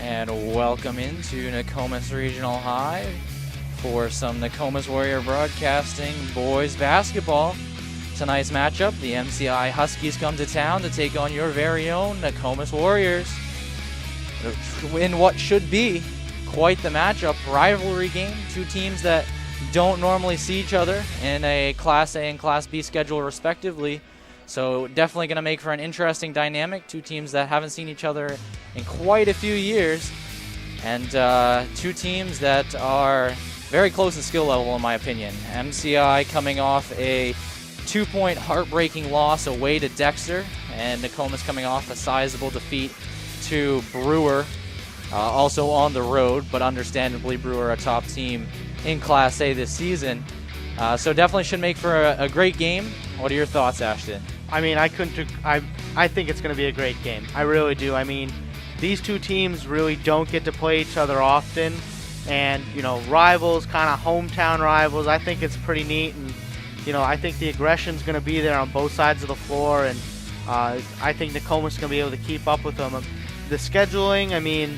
And welcome into Nokomis Regional High for some Nokomis Warrior Broadcasting boys basketball. Tonight's matchup, the MCI Huskies come to town to take on your very own Nokomis Warriors in what should be quite the matchup. Rivalry game, two teams that don't normally see each other in a Class A and Class B schedule respectively. So definitely going to make for an interesting dynamic. Two teams that haven't seen each other in quite a few years. And two teams that are very close in skill level in my opinion. MCI coming off a 2-point heartbreaking loss away to Dexter. And Nokomis coming off a sizable defeat to Brewer. Also on the road, but understandably Brewer a top team in Class A this season. So definitely should make for a great game. What are your thoughts, Ashton? I mean, I think it's going to be a great game. I really do. I mean, these two teams really don't get to play each other often. And, rivals, kind of hometown rivals, I think it's pretty neat. And, I think the aggression's going to be there on both sides of the floor. And I think Nokomis is going to be able to keep up with them. The scheduling, I mean,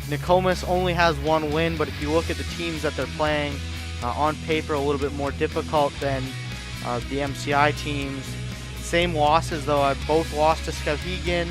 Nokomis only has one win, but if you look at the teams that they're playing, on paper a little bit more difficult than the MCI teams. Same losses though. Both lost to Skowhegan.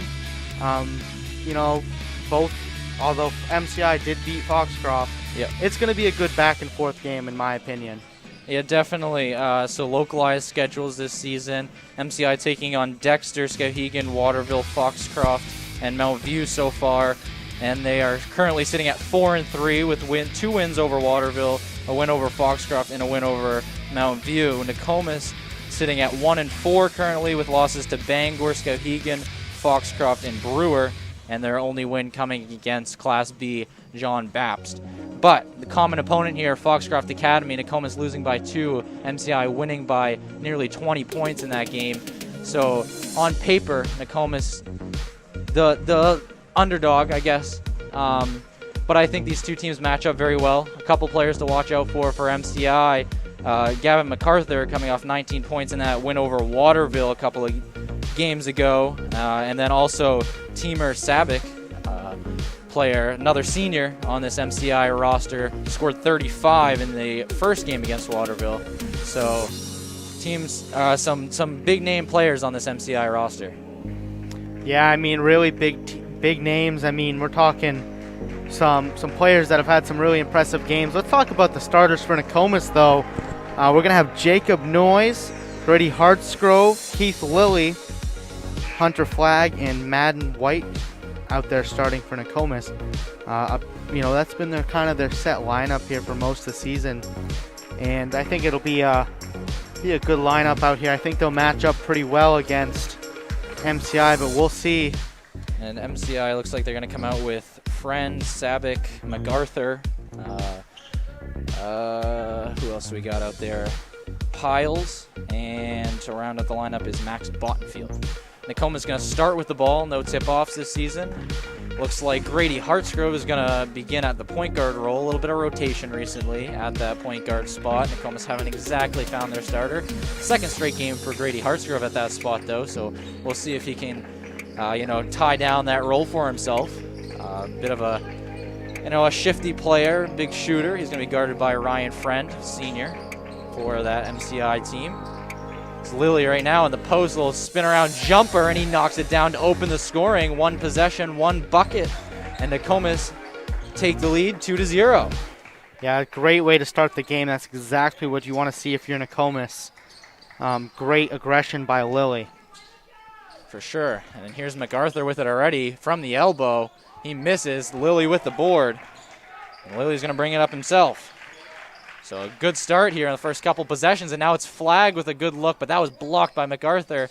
Both, although MCI did beat Foxcroft. Yep. It's going to be a good back and forth game in my opinion. Yeah, definitely. So localized schedules this season. MCI taking on Dexter, Skowhegan, Waterville, Foxcroft, and Mount View so far. And they are currently sitting at 4-3 with two wins over Waterville, a win over Foxcroft, and a win over Mount View. Nokomis sitting at 1-4 currently with losses to Bangor, Skowhegan, Foxcroft, and Brewer, and their only win coming against Class B John Baptist. But the common opponent here, Foxcroft Academy, Nokomis losing by 2, MCI winning by nearly 20 points in that game. So on paper, Nokomis, the underdog, I guess. But I think these two teams match up very well. A couple players to watch out for MCI. Gavin MacArthur coming off 19 points in that win over Waterville a couple of games ago. And then also Teamer Sabic, player, another senior on this MCI roster, scored 35 in the first game against Waterville. So teams, some big name players on this MCI roster. Yeah, I mean, really big names. I mean, we're talking some players that have had some really impressive games. Let's talk about the starters for Nokomis, though. We're going to have Jacob Noyes, Brady Hartsgrove, Keith Lilly, Hunter Flagg, and Madden White out there starting for Nokomis. That's been their set lineup here for most of the season. And I think it'll be a good lineup out here. I think they'll match up pretty well against MCI, but we'll see. And MCI looks like they're going to come out with Friend, Sabic, MacArthur. Who else we got out there? Piles. And to round out the lineup is Max Bottenfield. Nokomis going to start with the ball. No tip-offs this season. Looks like Grady Hartsgrove is going to begin at the point guard role. A little bit of rotation recently at that point guard spot. Nokomis haven't exactly found their starter. Second straight game for Grady Hartsgrove at that spot, though. So we'll see if he can tie down that role for himself. Bit of a shifty player, big shooter. He's going to be guarded by Ryan Friend, senior, for that MCI team. It's Lilly right now in the post, little spin around jumper, and he knocks it down to open the scoring. One possession, one bucket, and Nokomis take the lead 2-0. Yeah, great way to start the game. That's exactly what you want to see if you're Nokomis. Great aggression by Lilly. For sure. And here's MacArthur with it already from the elbow. He misses. Lilly with the board. And Lilly's going to bring it up himself. So a good start here in the first couple possessions, and now it's Flagg with a good look, but that was blocked by MacArthur.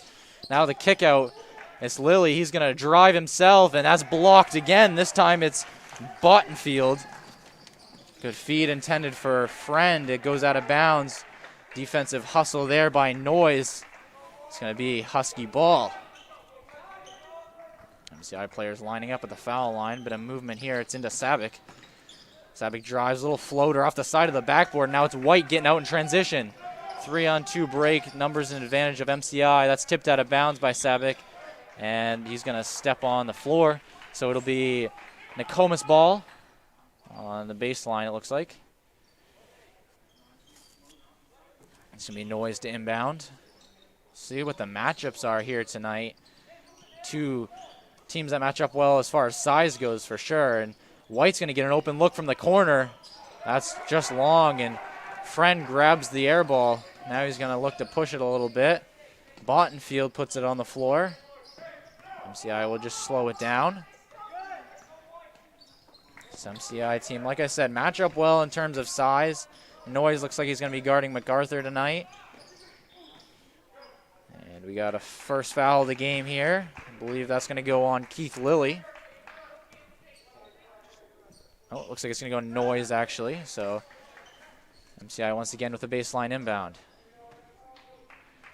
Now the kick out. It's Lilly. He's going to drive himself, and that's blocked again. This time it's Bottenfield. Good feed intended for Friend. It goes out of bounds. Defensive hustle there by Noyes. It's going to be Husky ball. MCI players lining up at the foul line. Bit of movement here. It's into Sabic. Sabic drives, a little floater off the side of the backboard. Now it's White getting out in transition. 3-on-2 break. Numbers in advantage of MCI. That's tipped out of bounds by Sabic. And he's going to step on the floor. So it'll be Nokomis ball on the baseline, it looks like. It's going to be Noise to inbound. See what the matchups are here tonight. Two teams that match up well as far as size goes for sure. And White's going to get an open look from the corner. That's just long, and Friend grabs the air ball. Now he's going to look to push it a little bit. Bottenfield puts it on the floor. MCI will just slow it down. This MCI team, like I said, match up well in terms of size. Noise looks like he's going to be guarding MacArthur tonight. And we got a first foul of the game here. I believe that's going to go on Keith Lilly. Oh, it looks like it's going to go Noise, actually. So MCI once again with a baseline inbound.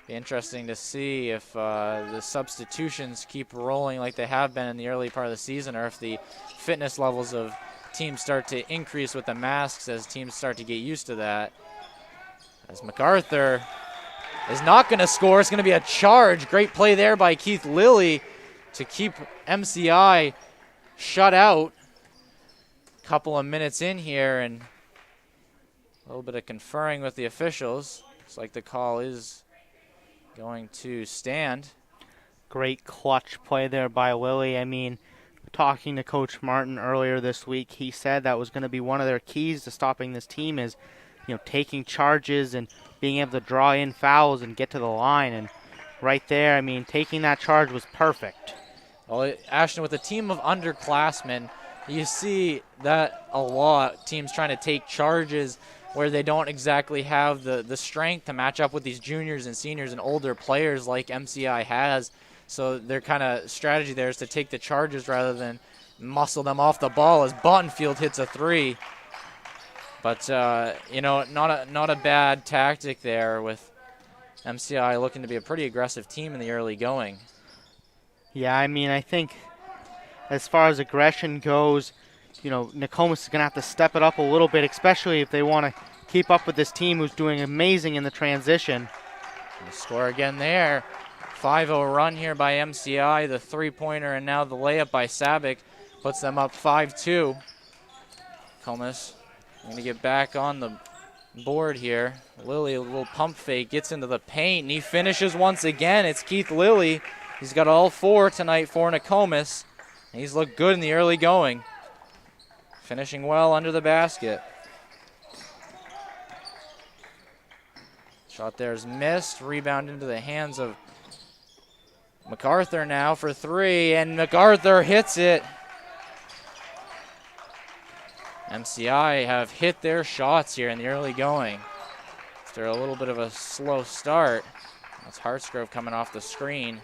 Be interesting to see if the substitutions keep rolling like they have been in the early part of the season, or if the fitness levels of teams start to increase with the masks as teams start to get used to that. As MacArthur is not going to score. It's going to be a charge. Great play there by Keith Lilly to keep MCI shut out. Couple of minutes in here, and a little bit of conferring with the officials. Looks like the call is going to stand. Great clutch play there by Lilly. I mean, talking to Coach Martin earlier this week, he said that was going to be one of their keys to stopping this team is, taking charges and being able to draw in fouls and get to the line. And right there, I mean, taking that charge was perfect. Well, Ashton, with a team of underclassmen, you see that a lot. Teams trying to take charges where they don't exactly have the strength to match up with these juniors and seniors and older players like MCI has. So their kind of strategy there is to take the charges rather than muscle them off the ball as Bottenfield hits a three. But, not a bad tactic there with MCI looking to be a pretty aggressive team in the early going. Yeah, I mean, I think as far as aggression goes, Nokomis is going to have to step it up a little bit, especially if they want to keep up with this team who's doing amazing in the transition. The score again there. 5-0 run here by MCI. The three-pointer and now the layup by Sabic puts them up 5-2. Nokomis going to get back on the board here. Lilly, a little pump fake, gets into the paint, and he finishes once again. It's Keith Lilly. He's got all four tonight for Nokomis. He's looked good in the early going. Finishing well under the basket. Shot there is missed. Rebound into the hands of MacArthur now for three, and MacArthur hits it. MCI have hit their shots here in the early going. After a little bit of a slow start. That's Hartsgrove coming off the screen.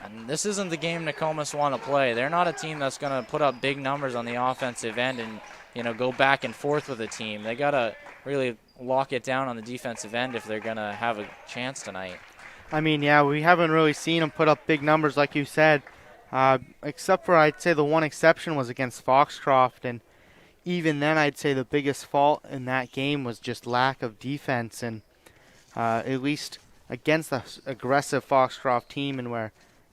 And this isn't the game Nokomis want to play. They're not a team that's going to put up big numbers on the offensive end and, go back and forth with the team. They got to really lock it down on the defensive end if they're going to have a chance tonight. I mean, yeah, we haven't really seen them put up big numbers like you said, except for I'd say the one exception was against Foxcroft. And even then I'd say the biggest fault in that game was just lack of defense. And at least against the aggressive Foxcroft team, and where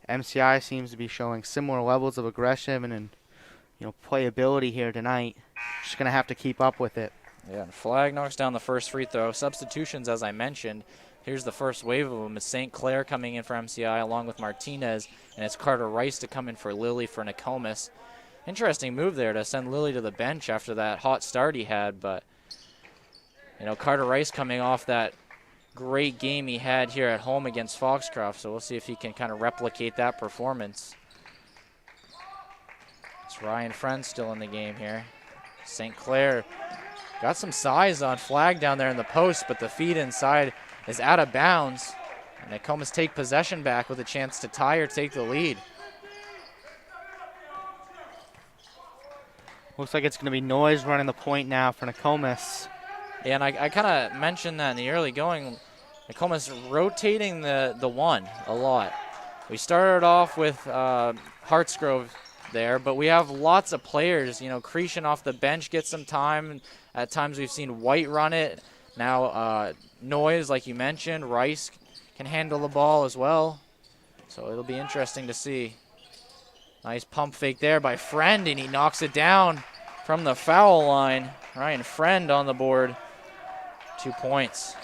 MCI seems to be showing similar levels of aggression and playability here tonight. Just going to have to keep up with it. Yeah, and Flag knocks down the first free throw. Substitutions, as I mentioned. Here's the first wave of them. It's St. Clair coming in for MCI along with Martinez, and it's Carter Rice to come in for Lilly for Nokomis. Interesting move there to send Lilly to the bench after that hot start he had, but Carter Rice coming off that great game he had here at home against Foxcroft, so we'll see if he can kind of replicate that performance. It's Ryan Friend still in the game here. St. Clair got some size on Flag down there in the post, but the feed inside is out of bounds. And Nokomis take possession back with a chance to tie or take the lead. Looks like it's going to be Noise running the point now for Nokomis. Yeah, and I kind of mentioned that in the early going. Nokomis rotating the one a lot. We started off with Hartsgrove there, but we have lots of players. Cretion off the bench gets some time. At times we've seen White run it. Now Noise, like you mentioned, Rice can handle the ball as well. So it'll be interesting to see. Nice pump fake there by Friend, and he knocks it down from the foul line. Ryan Friend on the board. 2 points.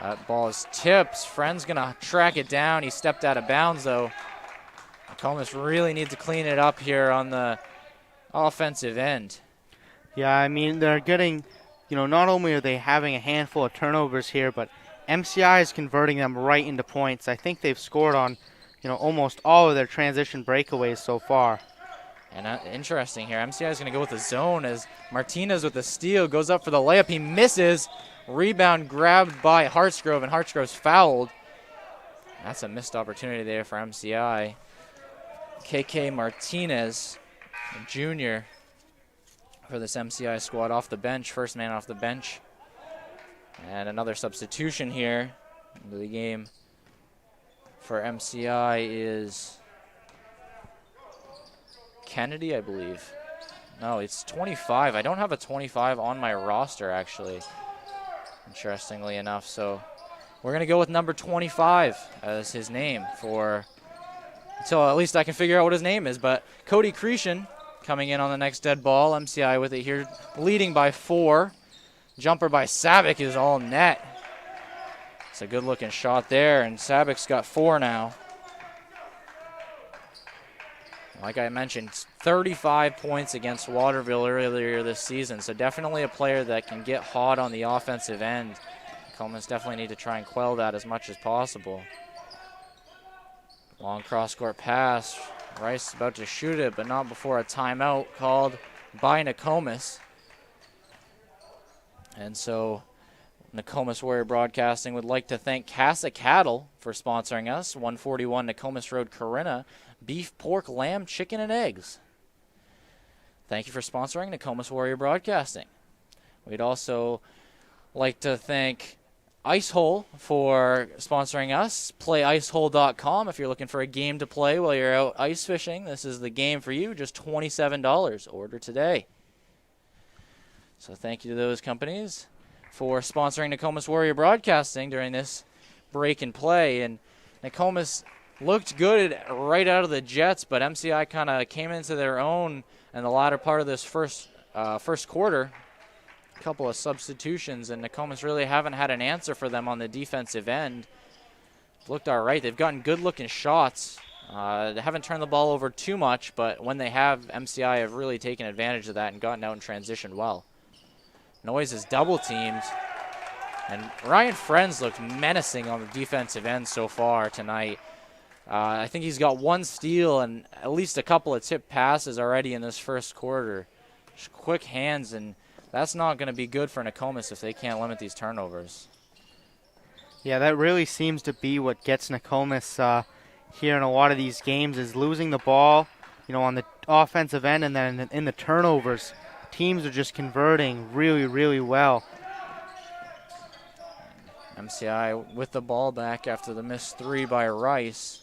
That ball is tipped. Friend's going to track it down. He stepped out of bounds, though. Nokomis really needs to clean it up here on the offensive end. Yeah, I mean, they're getting, not only are they having a handful of turnovers here, but MCI is converting them right into points. I think they've scored on, almost all of their transition breakaways so far. And interesting here, MCI is going to go with the zone as Martinez with the steal goes up for the layup. He misses. Rebound grabbed by Hartsgrove, and Hartsgrove's fouled. That's a missed opportunity there for MCI. KK Martinez, a junior for this MCI squad, off the bench, first man off the bench. And another substitution here into the game for MCI is Kennedy, I believe. No, it's 25. I don't have a 25 on my roster, actually, interestingly enough. So we're going to go with number 25 as his name until at least I can figure out what his name is. But Cody Cretion coming in on the next dead ball. MCI with it here, leading by 4. Jumper by Sabic is all net. It's a good-looking shot there, and Sabic's got 4 now. Like I mentioned, 35 points against Waterville earlier this season, so definitely a player that can get hot on the offensive end. Nokomis definitely need to try and quell that as much as possible. Long cross-court pass. Rice about to shoot it, but not before a timeout called by Nokomis. And so Nokomis Warrior Broadcasting would like to thank Casa Cattle for sponsoring us. 141 Nokomis Road, Corinna. Beef, pork, lamb, chicken, and eggs. Thank you for sponsoring Nokomis Warrior Broadcasting. We'd also like to thank Icehole for sponsoring us. PlayIcehole.com if you're looking for a game to play while you're out ice fishing. This is the game for you, just $27. Order today. So thank you to those companies for sponsoring Nokomis Warrior Broadcasting during this break and play. And Nokomis looked good right out of the Jets, but MCI kind of came into their own in the latter part of this first quarter. A couple of substitutions, and Nokomis really haven't had an answer for them on the defensive end. Looked all right. They've gotten good-looking shots. They haven't turned the ball over too much, but when they have, MCI have really taken advantage of that and gotten out and transitioned well. Noise is double-teamed, and Ryan Friends looked menacing on the defensive end so far tonight. I think he's got 1 steal and at least a couple of tip passes already in this first quarter. Just quick hands, and that's not going to be good for Nokomis if they can't limit these turnovers. Yeah, that really seems to be what gets Nokomis here in a lot of these games, is losing the ball, on the offensive end, and then in the turnovers. Teams are just converting really, really well. MCI with the ball back after the missed 3 by Rice.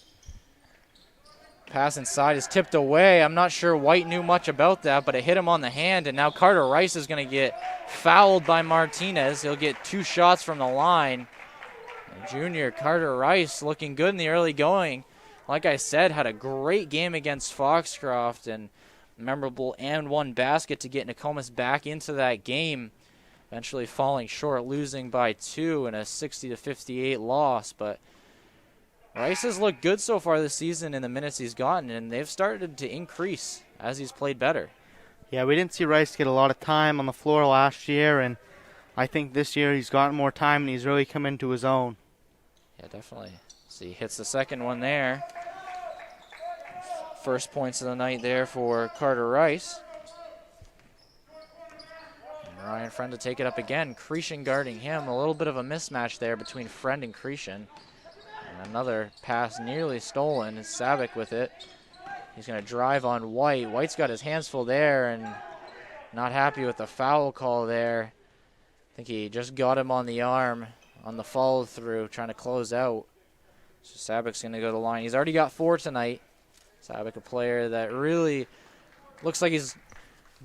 Pass inside is tipped away. I'm not sure White knew much about that, but it hit him on the hand, and now Carter Rice is going to get fouled by Martinez. He'll get 2 shots from the line. And junior Carter Rice looking good in the early going. Like I said, had a great game against Foxcroft and memorable and 1 basket to get Nokomis back into that game. Eventually falling short, losing by 2 in a 60-58 loss, but Rice has looked good so far this season in the minutes he's gotten, and they've started to increase as he's played better. Yeah, we didn't see Rice get a lot of time on the floor last year, and I think this year he's gotten more time and he's really come into his own. Yeah, definitely. So he hits the second one there. First points of the night there for Carter Rice. And Ryan Friend to take it up again. Cretion guarding him. A little bit of a mismatch there between Friend and Cretion. And another pass nearly stolen. It's Sabic with it. He's going to drive on White. White's got his hands full there and not happy with the foul call there. I think he just got him on the arm on the follow through, trying to close out. So Sabic's going to go to the line. He's already got 4 tonight. Sabic, a player that really looks like he's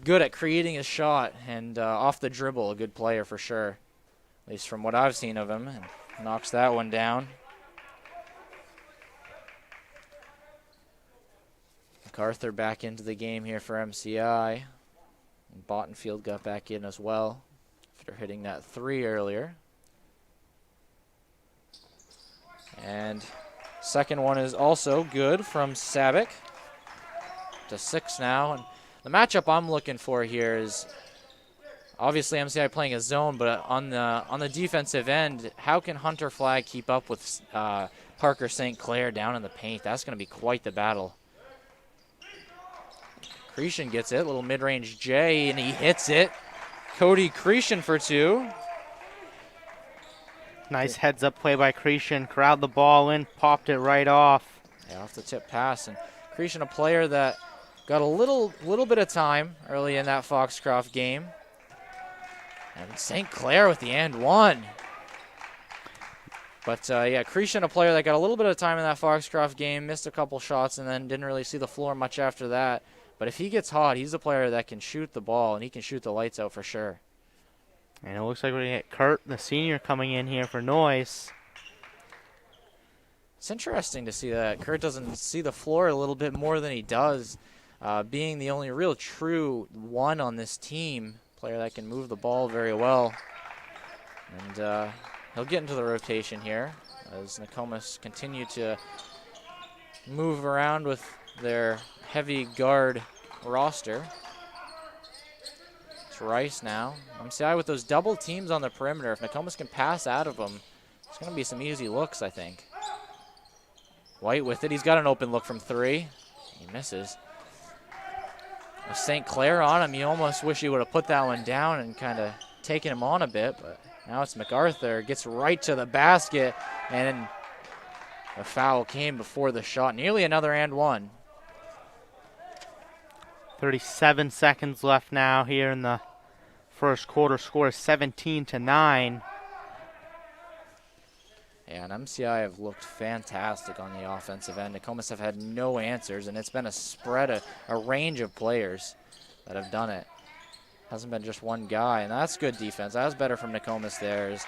good at creating his shot and off the dribble, a good player for sure, at least from what I've seen of him. And knocks that one down. MacArthur back into the game here for MCI. And Bottenfield got back in as well after hitting that 3 earlier. And second one is also good from Sabic. To 6 now. And the matchup I'm looking for here is obviously MCI playing a zone, but on the defensive end, how can Hunter Flagg keep up with Parker St. Clair down in the paint? That's going to be quite the battle. Cretion gets it, little mid-range J, and he hits it. Cody Cretion for 2. Nice heads-up play by Cretion. Corralled the ball in, popped it right off. Yeah, off the tip pass. And Cretion, a player that got a little bit of time early in that Foxcroft game. And St. Clair with the and one. But, yeah, Cretion, a player that got a little bit of time in that Foxcroft game, missed a couple shots, and then didn't really see the floor much after that. But if he gets hot, he's a player that can shoot the ball, and he can shoot the lights out for sure. And it looks like we're going to get Kurt, the senior, coming in here for Noyce. It's interesting to see that Kurt doesn't see the floor a little bit more than he does, being the only real true one on this team, player that can move the ball very well. And he'll get into the rotation here as Nokomis continue to move around with their heavy guard roster. It's Rice now. MCI with those double teams on the perimeter. If Nokomis can pass out of them, it's going to be some easy looks, I think. White with it. He's got an open look from 3. He misses. With St. Clair on him, you almost wish he would have put that one down and kind of taken him on a bit, but now it's MacArthur. Gets right to the basket, and a foul came before the shot. Nearly another and one. 37 seconds left now here in the first quarter. Score is 17-9. Yeah, and MCI have looked fantastic on the offensive end. Nokomis have had no answers, and it's been a spread, a range of players that have done it. Hasn't been just one guy, and that's good defense. That was better from Nokomis there.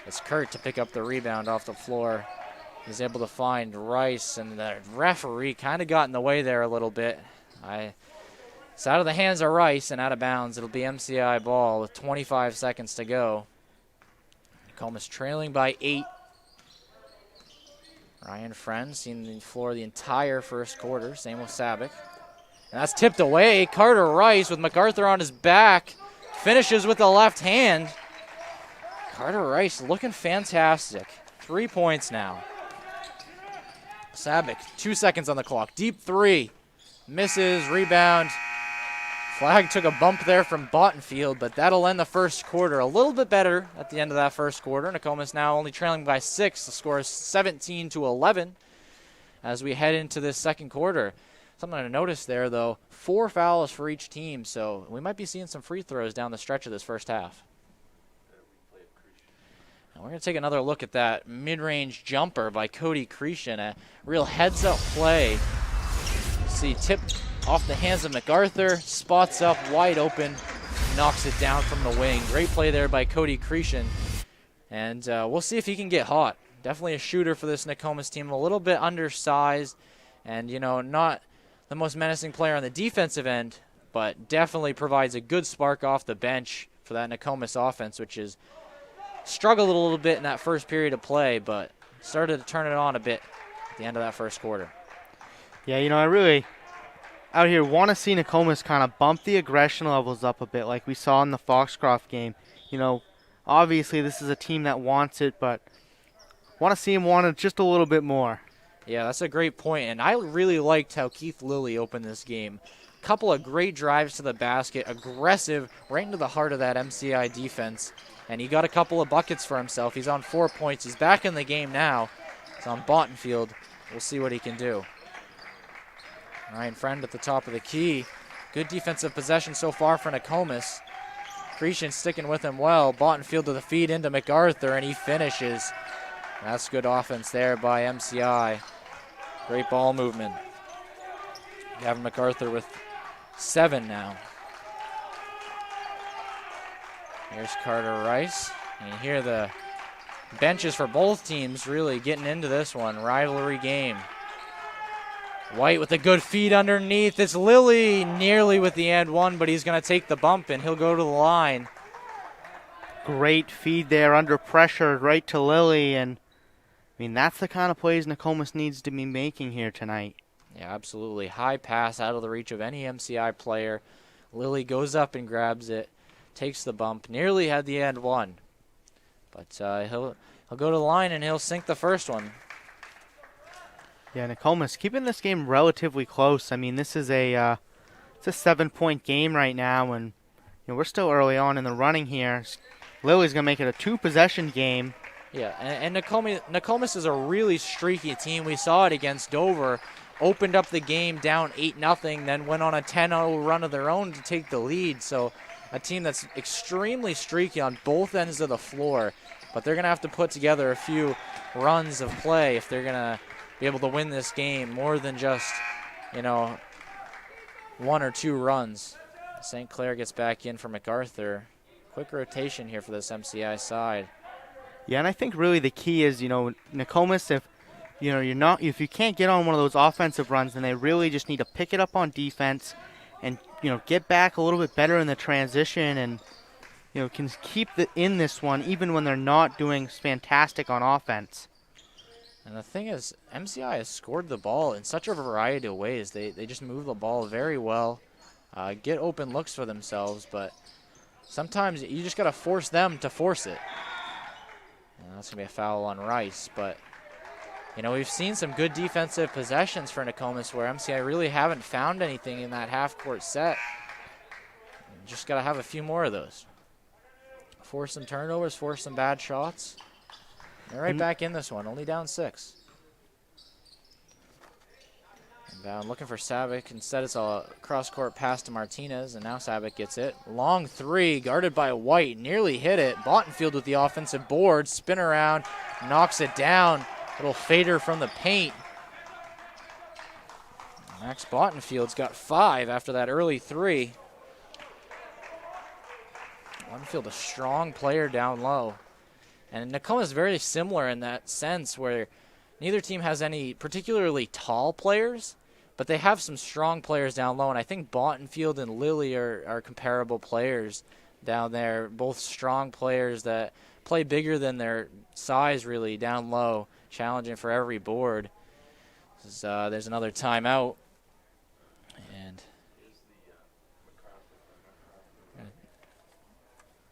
It's Kurt to pick up the rebound off the floor. He's able to find Rice, and the referee kind of got in the way there a little bit. It's out of the hands of Rice and out of bounds. It'll be MCI ball with 25 seconds to go. Nokomis trailing by 8. Ryan Friend seen the floor the entire first quarter. Same with Sabic. And that's tipped away. Carter Rice with MacArthur on his back. Finishes with the left hand. Carter Rice looking fantastic. 3 points now. Sabic, 2 seconds on the clock. Deep 3. Misses, rebound. Flagg took a bump there from Bottenfield, but that'll end the first quarter a little bit better at the end of that first quarter. Nokomis now only trailing by 6. The score is 17-11 as we head into this second quarter. Something to notice there, though, 4 fouls for each team, so we might be seeing some free throws down the stretch of this first half. And we're going to take another look at that mid-range jumper by Cody Cretion, a real heads-up play. See, tip off the hands of MacArthur, spots up wide open, knocks it down from the wing. Great play there by Cody Cretion. And we'll see if he can get hot. Definitely a shooter for this Nokomis team. A little bit undersized and, you know, not the most menacing player on the defensive end, but definitely provides a good spark off the bench for that Nokomis offense, which is struggled a little bit in that first period of play, but started to turn it on a bit at the end of that first quarter. Yeah, you know, I really out here want to see Nokomis kind of bump the aggression levels up a bit like we saw in the Foxcroft game. You know, obviously this is a team that wants it, but want to see him want it just a little bit more. Yeah, that's a great point, and I really liked how Keith Lilly opened this game. Couple of great drives to the basket, aggressive, right into the heart of that MCI defense, and he got a couple of buckets for himself. He's on 4 points. He's back in the game now. It's on Bottenfield. We'll see what he can do. Ryan Friend at the top of the key. Good defensive possession so far for Nokomis. Cretion sticking with him well. Bottenfield to the feed into MacArthur, and he finishes. That's good offense there by MCI. Great ball movement. Gavin MacArthur with 7 now. Here's Carter Rice. And you hear the benches for both teams really getting into this one. Rivalry game. White with a good feed underneath. It's Lilly nearly with the and one, but he's going to take the bump and he'll go to the line. Great feed there under pressure right to Lilly, and I mean that's the kind of plays Nokomis needs to be making here tonight. Yeah, absolutely. High pass out of the reach of any MCI player. Lilly goes up and grabs it, takes the bump, nearly had the and one. But he'll go to the line and he'll sink the first one. Yeah, Nokomis keeping this game relatively close. I mean, this is it's a 7-point game right now, and we're still early on in the running here. Lilly's gonna make it a 2-possession game. Yeah, and Nokomis is a really streaky team. We saw it against Dover. Opened up the game down 8-0, then went on a 10-0 run of their own to take the lead. So a team that's extremely streaky on both ends of the floor. But they're going to have to put together a few runs of play if they're going to be able to win this game more than just, 1 or 2 runs. St. Clair gets back in for MacArthur. Quick rotation here for this MCI side. Yeah, and I think really the key is, Nokomis, if you can't get on one of those offensive runs, then they really just need to pick it up on defense and, get back a little bit better in the transition and, can keep in this one even when they're not doing fantastic on offense. And the thing is, MCI has scored the ball in such a variety of ways. They just move the ball very well, get open looks for themselves, but sometimes you just got to force them to force it. And that's going to be a foul on Rice, but we've seen some good defensive possessions for Nokomis where MCI really haven't found anything in that half-court set. Just got to have a few more of those. Force some turnovers, force some bad shots. They're right back in this one, only down 6. Inbound looking for Savic. Instead, it's a cross-court pass to Martinez, and now Savic gets it. Long 3, guarded by White, nearly hit it. Bottenfield with the offensive board, spin around, knocks it down. Little fader from the paint. Max Bottenfield's got 5 after that early 3. Bottenfield, a strong player down low. And Nokomis is very similar in that sense where neither team has any particularly tall players, but they have some strong players down low. And I think Bottenfield and Lilly are comparable players down there, both strong players that play bigger than their size really down low, challenging for every board. There's another timeout. And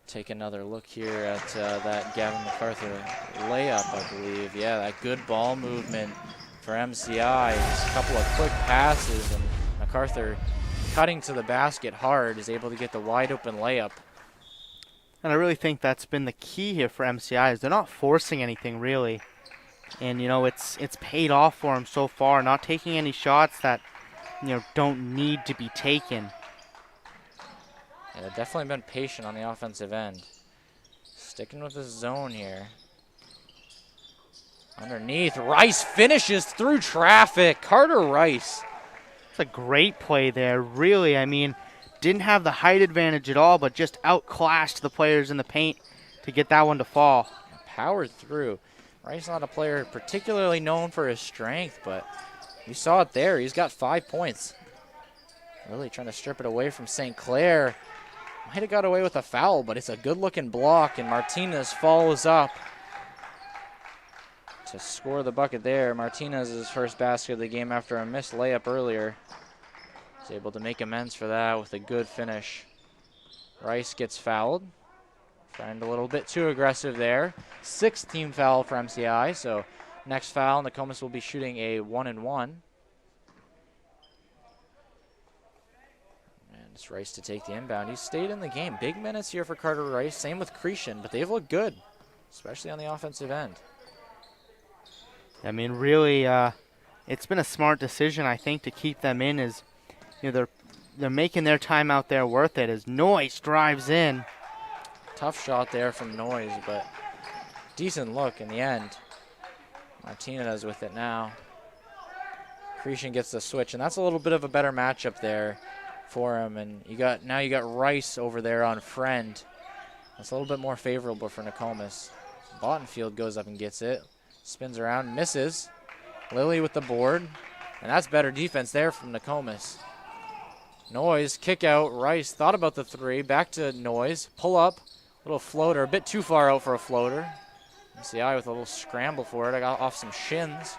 take another look here at that Gavin MacArthur layup, I believe. Yeah, that good ball movement for MCI. Just a couple of quick passes, and MacArthur cutting to the basket hard is able to get the wide open layup. And I really think that's been the key here for MCI is they're not forcing anything really. And, it's paid off for them so far, not taking any shots that, don't need to be taken. Yeah, they've definitely been patient on the offensive end. Sticking with this zone here. Underneath, Rice finishes through traffic. Carter Rice. It's a great play there, really. I mean, didn't have the height advantage at all, but just outclassed the players in the paint to get that one to fall. Powered through. Rice not a player particularly known for his strength, but you saw it there. He's got 5 points. Really trying to strip it away from St. Clair. Might have got away with a foul, but it's a good-looking block, and Martinez follows up to score the bucket there. Martinez's first basket of the game after a missed layup earlier. He's able to make amends for that with a good finish. Rice gets fouled. Friend a little bit too aggressive there. 6th team foul for MCI, so next foul, Nokomis will be shooting a 1-and-1. It's Rice to take the inbound. He's stayed in the game. Big minutes here for Carter Rice. Same with Cretion, but they've looked good, especially on the offensive end. I mean, really, it's been a smart decision, I think, to keep them in. As they're making their time out there worth it. As Noyes drives in. Tough shot there from Noyes, but decent look in the end. Martinez with it now. Cretion gets the switch, and that's a little bit of a better matchup there for him, and you got Rice over there on Friend. That's a little bit more favorable for Nokomis. Bottenfield goes up and gets it, spins around, misses. Lilly with the board. And that's better defense there from Nokomis. Noise, kick out. Rice thought about the three. Back to Noise. Pull up. Little floater. A bit too far out for a floater. MCI with a little scramble for it. I got off some shins.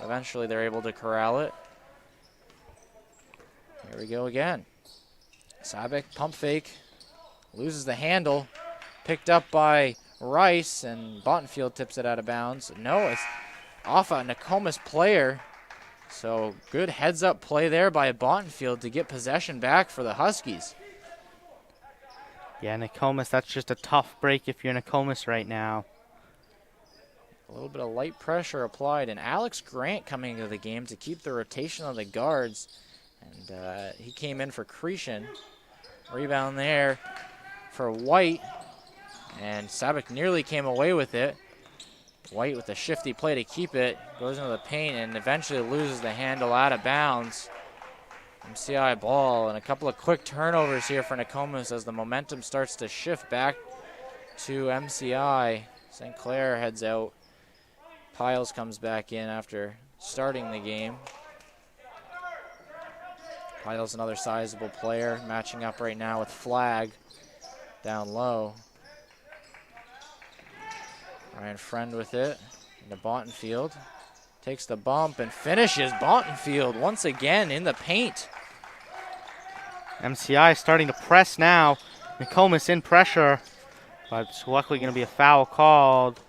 Eventually they're able to corral it. Here we go again. Sabic, pump fake. Loses the handle. Picked up by Rice, and Bottenfield tips it out of bounds. No, it's off a Nokomis player. So good heads-up play there by Bottenfield to get possession back for the Huskies. Yeah, Nokomis, that's just a tough break if you're Nokomis right now. A little bit of light pressure applied, and Alex Grant coming into the game to keep the rotation on the guards. And he came in for Cretion. Rebound there for White. And Sabic nearly came away with it. White with a shifty play to keep it. Goes into the paint and eventually loses the handle out of bounds. MCI ball, and a couple of quick turnovers here for Nokomis as the momentum starts to shift back to MCI. St. Clair heads out. Piles comes back in after starting the game. Piles another sizable player, matching up right now with Flag down low. Ryan Friend with it into Bottenfield. Takes the bump and finishes. Bottenfield once again in the paint. MCI starting to press now. Nokomis in pressure, but it's luckily going to be a foul called.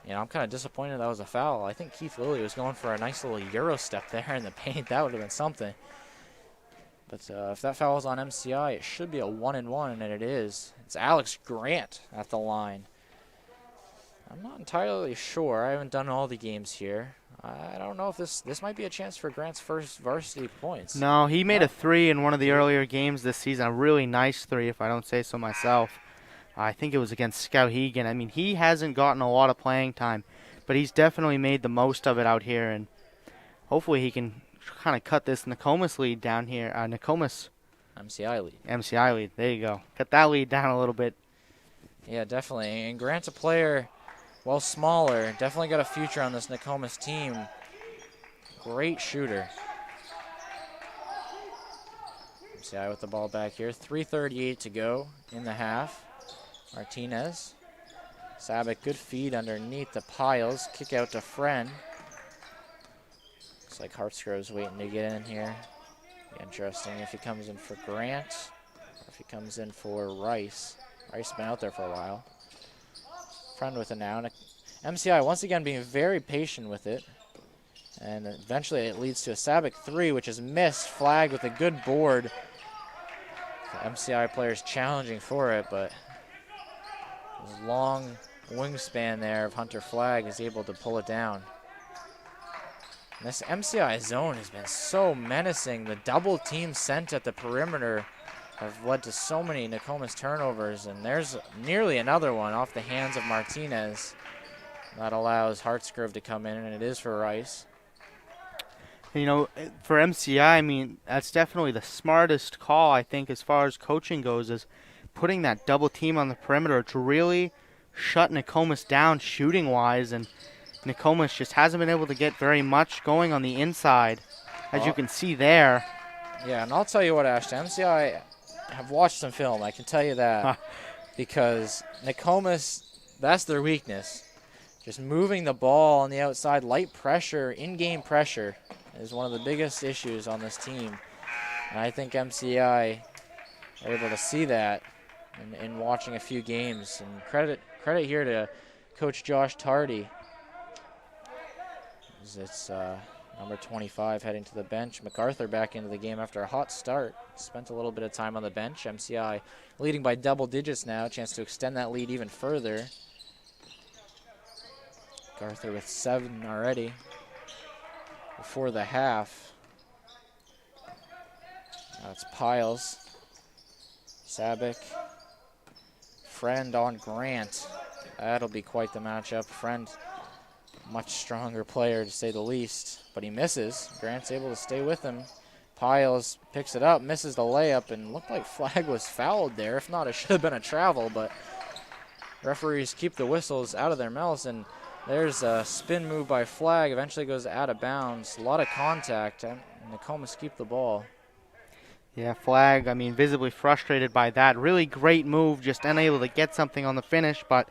You know, I'm kind of disappointed that was a foul. I think Keith Lilly was going for a nice little Euro step there in the paint. That would have been something. But if that foul is on MCI, it should be a 1-and-1, and it is. It's Alex Grant at the line. I'm not entirely sure. I haven't done all the games here. I don't know if this might be a chance for Grant's first varsity points. No, he made a three in one of the earlier games this season. A really nice three, if I don't say so myself. I think it was against Skowhegan. I mean, he hasn't gotten a lot of playing time, but he's definitely made the most of it out here, and hopefully he can kind of cut this Nokomis lead down here. Nokomis MCI lead. MCI lead. There you go. Cut that lead down a little bit. Yeah, definitely. And Grant's a player, well, smaller. Definitely got a future on this Nokomis team. Great shooter. MCI with the ball back here. 3:38 to go in the half. Martinez. Sabic, good feed underneath the Piles. Kick out to Friend. Looks like Hartsgrove's waiting to get in here. Be interesting if he comes in for Grant or if he comes in for Rice. Rice has been out there for a while. Friend with it now. MCI once again being very patient with it. And eventually it leads to a Sabic three, which is missed. Flag with a good board. The MCI players challenging for it, but his long wingspan there of Hunter Flag is able to pull it down. And this MCI zone has been so menacing. The double team sent at the perimeter have led to so many Nokomis turnovers, and there's nearly another one off the hands of Martinez. That allows Hartsgrove to come in, and it is for Rice. You know, for MCI, I mean, that's definitely the smartest call, I think, as far as coaching goes, is putting that double team on the perimeter to really shut Nokomis down shooting-wise, and Nokomis just hasn't been able to get very much going on the inside, as you can see there. Yeah, and I'll tell you what, Ashton, MCI have watched some film, I can tell you that, because Nokomis, that's their weakness. Just moving the ball on the outside, light pressure, in-game pressure is one of the biggest issues on this team. And I think MCI are able to see that in watching a few games. And credit here to Coach Josh Tardy. It's number 25 heading to the bench. MacArthur back into the game after a hot start. Spent a little bit of time on the bench. MCI leading by double digits now. Chance to extend that lead even further. MacArthur with 7 already before the half. Now it's Piles. Sabic. Friend on Grant. That'll be quite the matchup. Friend, much stronger player to say the least, but he misses. Grant's able to stay with him. Piles picks it up, misses the layup, and looked like Flag was fouled there. If not, it should have been a travel, but referees keep the whistles out of their mouths. And There's a spin move by Flag. Eventually goes out of bounds. A lot of contact. And Nokomis keep the ball. Yeah, Flag, I mean, visibly frustrated by that. Really great move, just unable to get something on the finish, but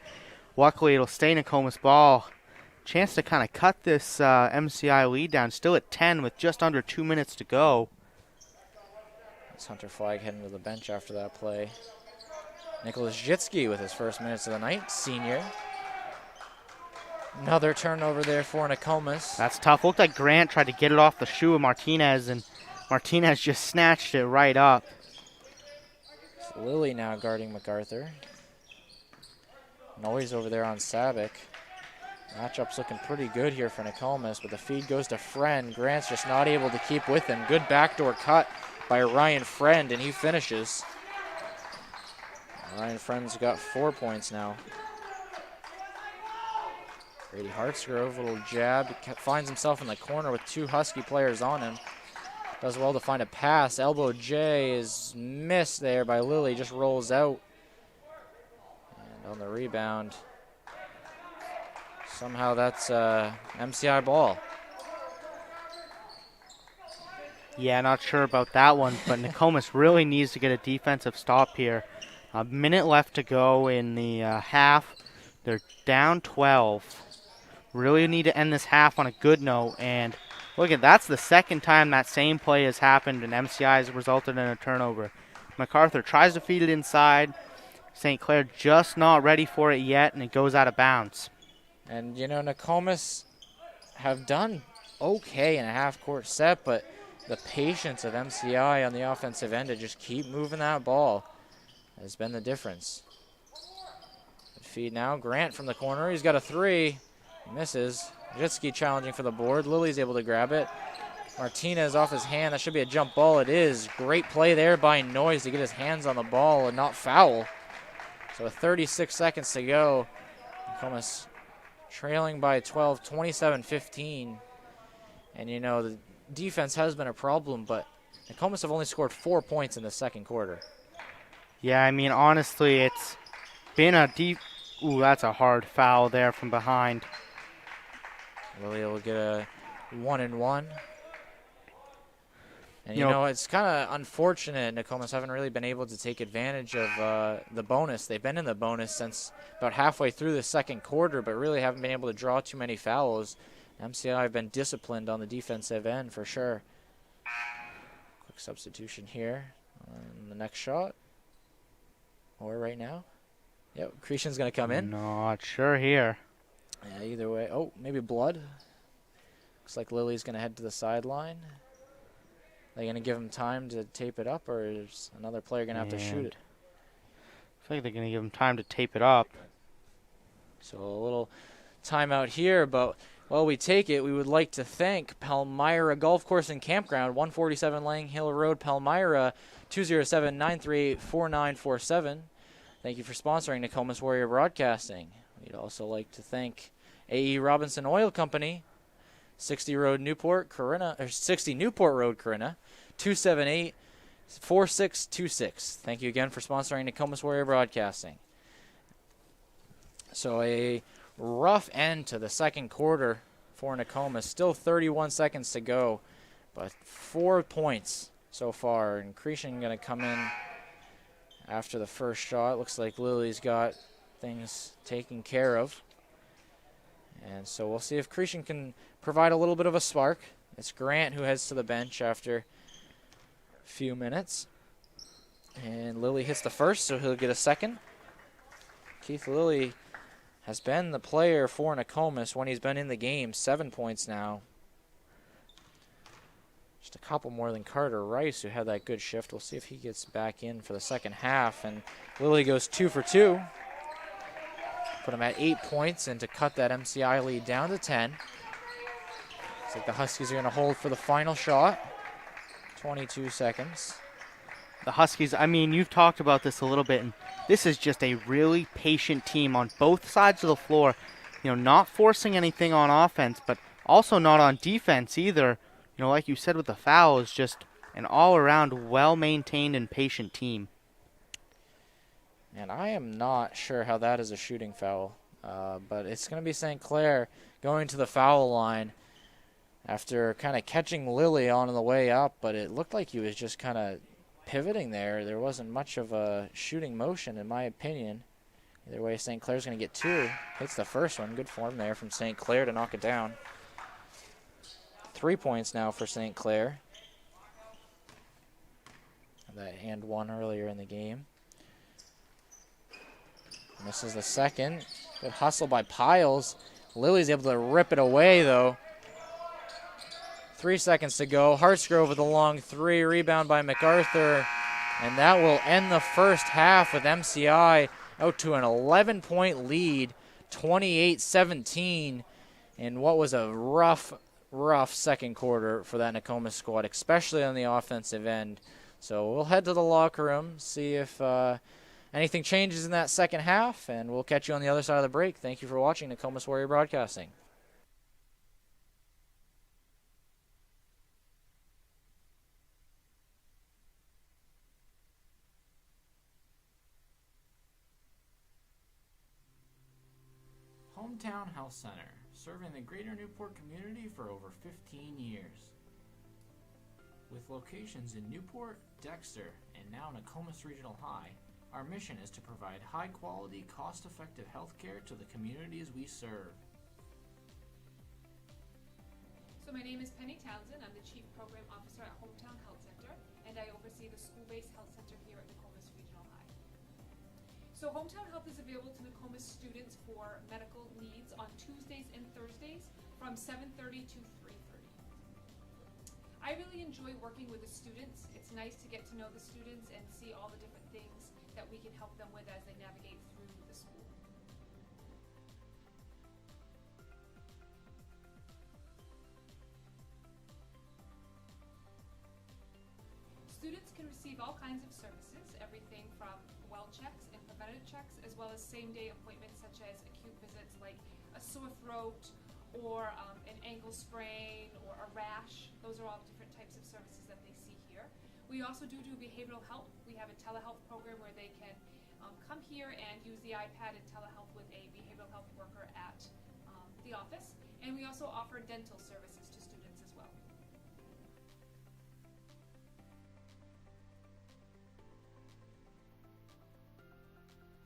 luckily it'll stay Nokomis ball. Chance to kind of cut this MCI lead down. Still at 10 with just under 2 minutes to go. It's Hunter Flag heading to the bench after that play. Nicholas Jitsky with his first minutes of the night, senior. Another turnover there for Nokomis. That's tough. Looked like Grant tried to get it off the shoe of Martinez, and Martinez just snatched it right up. It's Lilly now guarding MacArthur. Noise over there on Sabic. Matchup's looking pretty good here for Nokomis, but the feed goes to Friend. Grant's just not able to keep with him. Good backdoor cut by Ryan Friend, and he finishes. Ryan Friend's got 4 points now. Grady Hartsgrove, little jab. He finds himself in the corner with 2 Husky players on him. Does well to find a pass. Elbow J is missed there by Lilly. Just rolls out. And on the rebound, somehow that's MCI ball. Yeah, not sure about that one, but Nokomis really needs to get a defensive stop here. A minute left to go in the half. They're down 12. Really need to end this half on a good note. And look at that's the second time that same play has happened and MCI has resulted in a turnover. MacArthur tries to feed it inside. St. Clair just not ready for it yet, and it goes out of bounds. And, you know, Nokomis have done okay in a half-court set, but the patience of MCI on the offensive end to just keep moving that ball has been the difference. The feed now, Grant from the corner. He's got a 3. He misses. Jitsky challenging for the board. Lily's able to grab it. Martinez off his hand. That should be a jump ball. It is. Great play there by Noise to get his hands on the ball and not foul. So 36 seconds to go. Nokomis trailing by 12, 27-15. And, you know, the defense has been a problem, but Nokomis have only scored 4 points in the second quarter. Yeah, I mean, honestly, it's been a deep... Ooh, that's a hard foul there from behind. Lily will get a 1-and-1. And, you know, it's kind of unfortunate Nokomis haven't really been able to take advantage of the bonus. They've been in the bonus since about halfway through the second quarter, but really haven't been able to draw too many fouls. MCI have been disciplined on the defensive end for sure. Quick substitution here on the next shot. Or right now. Yep, Cretion's going to come in. Not sure here. Yeah, either way. Oh, maybe blood. Looks like Lily's going to head to the sideline. Are they going to give him time to tape it up, or is another player going to have to shoot it? I feel like they're going to give him time to tape it up. So a little timeout here, but while we take it, we would like to thank Palmyra Golf Course and Campground, 147 Lang Hill Road, Palmyra, 207-938-4947. Thank you for sponsoring Nokomis Warrior Broadcasting. We'd also like to thank A.E. Robinson Oil Company, 60 Newport Road, Corinna, 278-4626. Thank you again for sponsoring Nokomis Warrior Broadcasting. So a rough end to the second quarter for Nokomis. Still 31 seconds to go, but 4 points so far. And Cretion going to come in after the first shot. Looks like Lily's got things taken care of. And so we'll see if Cretion can provide a little bit of a spark. It's Grant who heads to the bench after a few minutes. And Lily hits the first, so he'll get a second. Keith Lilly has been the player for Nokomis when he's been in the game. 7 points now. Just a couple more than Carter Rice, who had that good shift. We'll see if he gets back in for the second half. And Lilly goes 2 for 2. Put him at 8 points, and to cut that MCI lead down to 10. Looks like the Huskies are going to hold for the final shot. 22 seconds. The Huskies, I mean, you've talked about this a little bit, and this is just a really patient team on both sides of the floor. You know, not forcing anything on offense, but also not on defense either. You know, like you said with the fouls, just an all-around well-maintained and patient team. And I am not sure how that is a shooting foul. But it's going to be St. Clair going to the foul line after kind of catching Lilly on the way up, but it looked like he was just kind of pivoting there. There wasn't much of a shooting motion, in my opinion. Either way, St. Clair's going to get 2. Hits the first one. Good form there from St. Clair to knock it down. 3 points now for St. Clair. That and 1 earlier in the game. Misses the second. Good hustle by Piles. Lilly's able to rip it away, though. 3 seconds to go. Hartsgrove with a long 3. Rebound by MacArthur. And that will end the first half with MCI out to an 11-point lead, 28-17, in what was a rough second quarter for that Nokomis squad, especially on the offensive end. So we'll head to the locker room, see if anything changes in that second half, and we'll catch you on the other side of the break. Thank you for watching Nokomis Warrior Broadcasting. Hometown Health Center, serving the greater Newport community for over 15 years. With locations in Newport, Dexter, and now Nokomis Regional High, our mission is to provide high-quality, cost-effective health care to the communities we serve. So my name is Penny Townsend. I'm the Chief Program Officer at Hometown Health Center, and I oversee the school-based health center here at Nokomis Regional High. So Hometown Health is available to Nokomis students for medical needs on Tuesdays and Thursdays from 7:30 to 3:30. I really enjoy working with the students. It's nice to get to know the students and see all the different things that we can help them with as they navigate through the school. Students can receive all kinds of services, everything from well checks and preventative checks, as well as same-day appointments such as acute visits like a sore throat or an ankle sprain or a rash. Those are all different types of services that they see here. We also do behavioral health. We have a telehealth program where they can come here and use the iPad and telehealth with a behavioral health worker at the office. And we also offer dental services to students as well.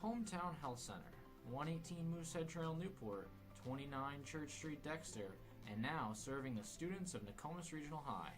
Hometown Health Center, 118 Moosehead Trail, Newport, 29 Church Street, Dexter, and now serving the students of Nokomis Regional High.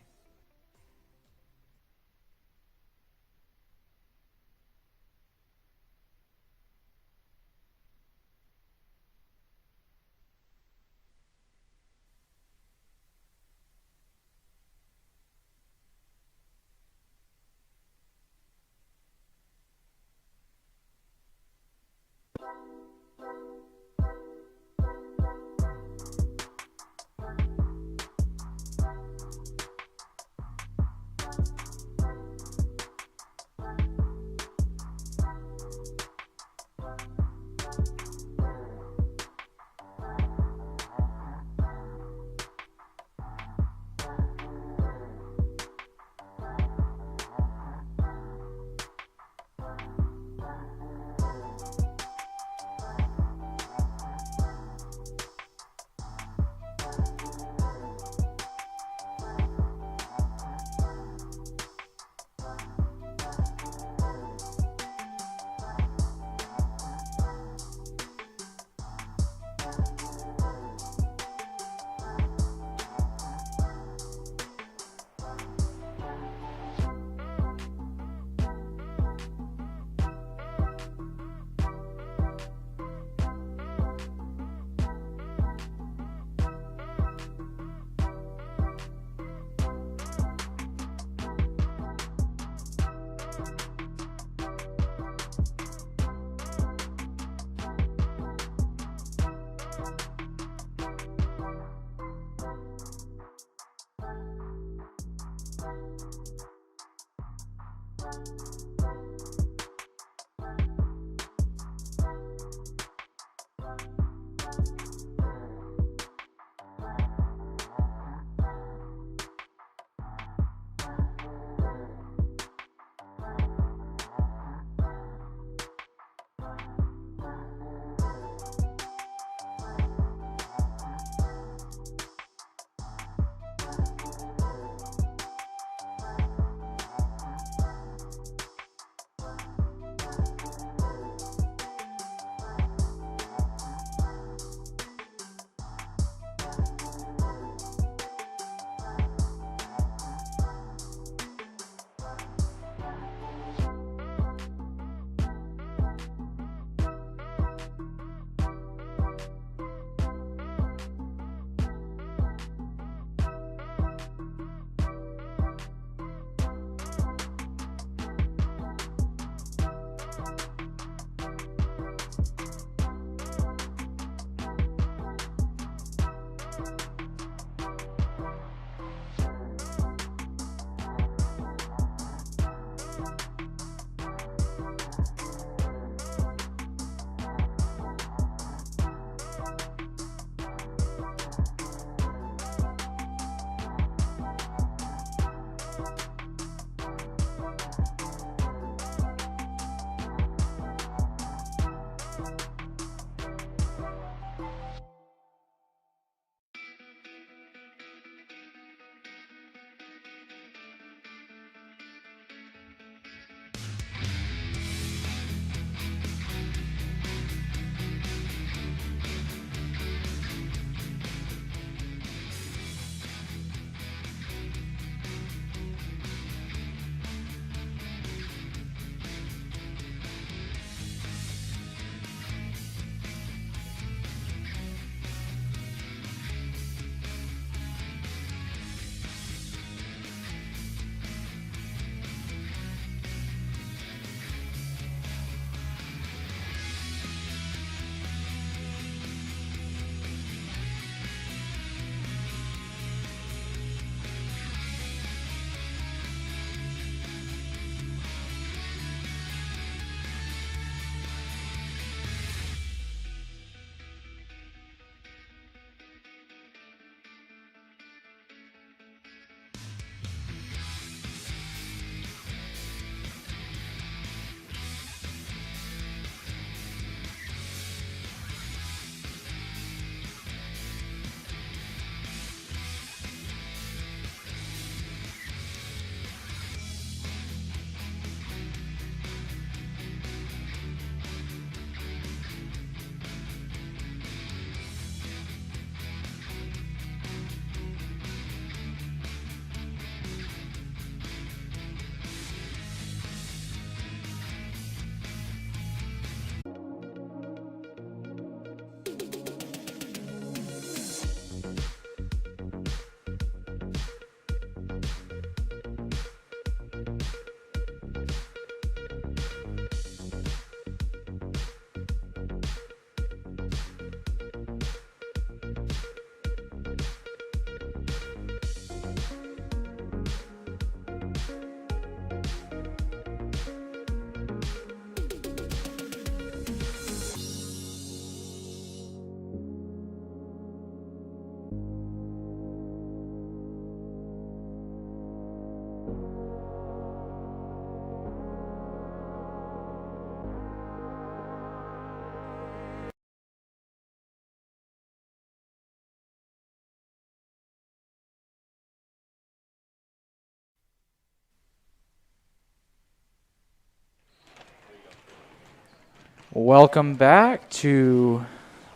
Welcome back to,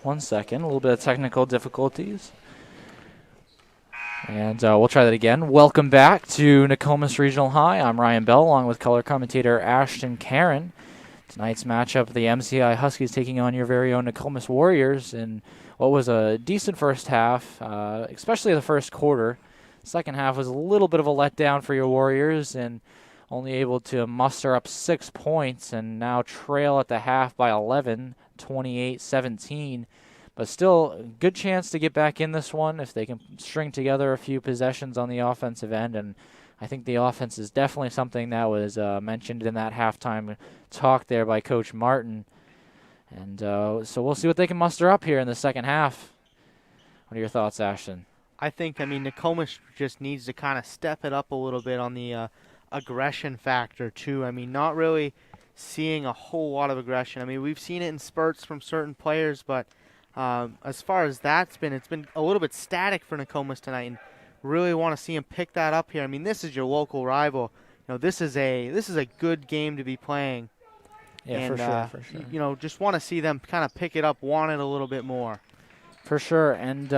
1 second, a little bit of technical difficulties. And we'll try that again. Welcome back to Nokomis Regional High. I'm Ryan Bell along with color commentator Ashton Karen. Tonight's matchup, the MCI Huskies taking on your very own Nokomis Warriors in what was a decent first half, especially the first quarter. Second half was a little bit of a letdown for your Warriors and only able to muster up 6 points and now trail at the half by 11, 28-17. But still, a good chance to get back in this one if they can string together a few possessions on the offensive end. And I think the offense is definitely something that was mentioned in that halftime talk there by Coach Martin. And so we'll see what they can muster up here in the second half. What are your thoughts, Ashton? I think, Nokomis just needs to kind of step it up a little bit on the aggression factor, too. Not really seeing a whole lot of aggression. We've seen it in spurts from certain players, but as far as that's been, it's been a little bit static for Nokomis tonight, and really want to see him pick that up here. This is your local rival. This is a good game to be playing. Yeah, and, for sure. Just want to see them kind of pick it up, want it a little bit more. For sure, and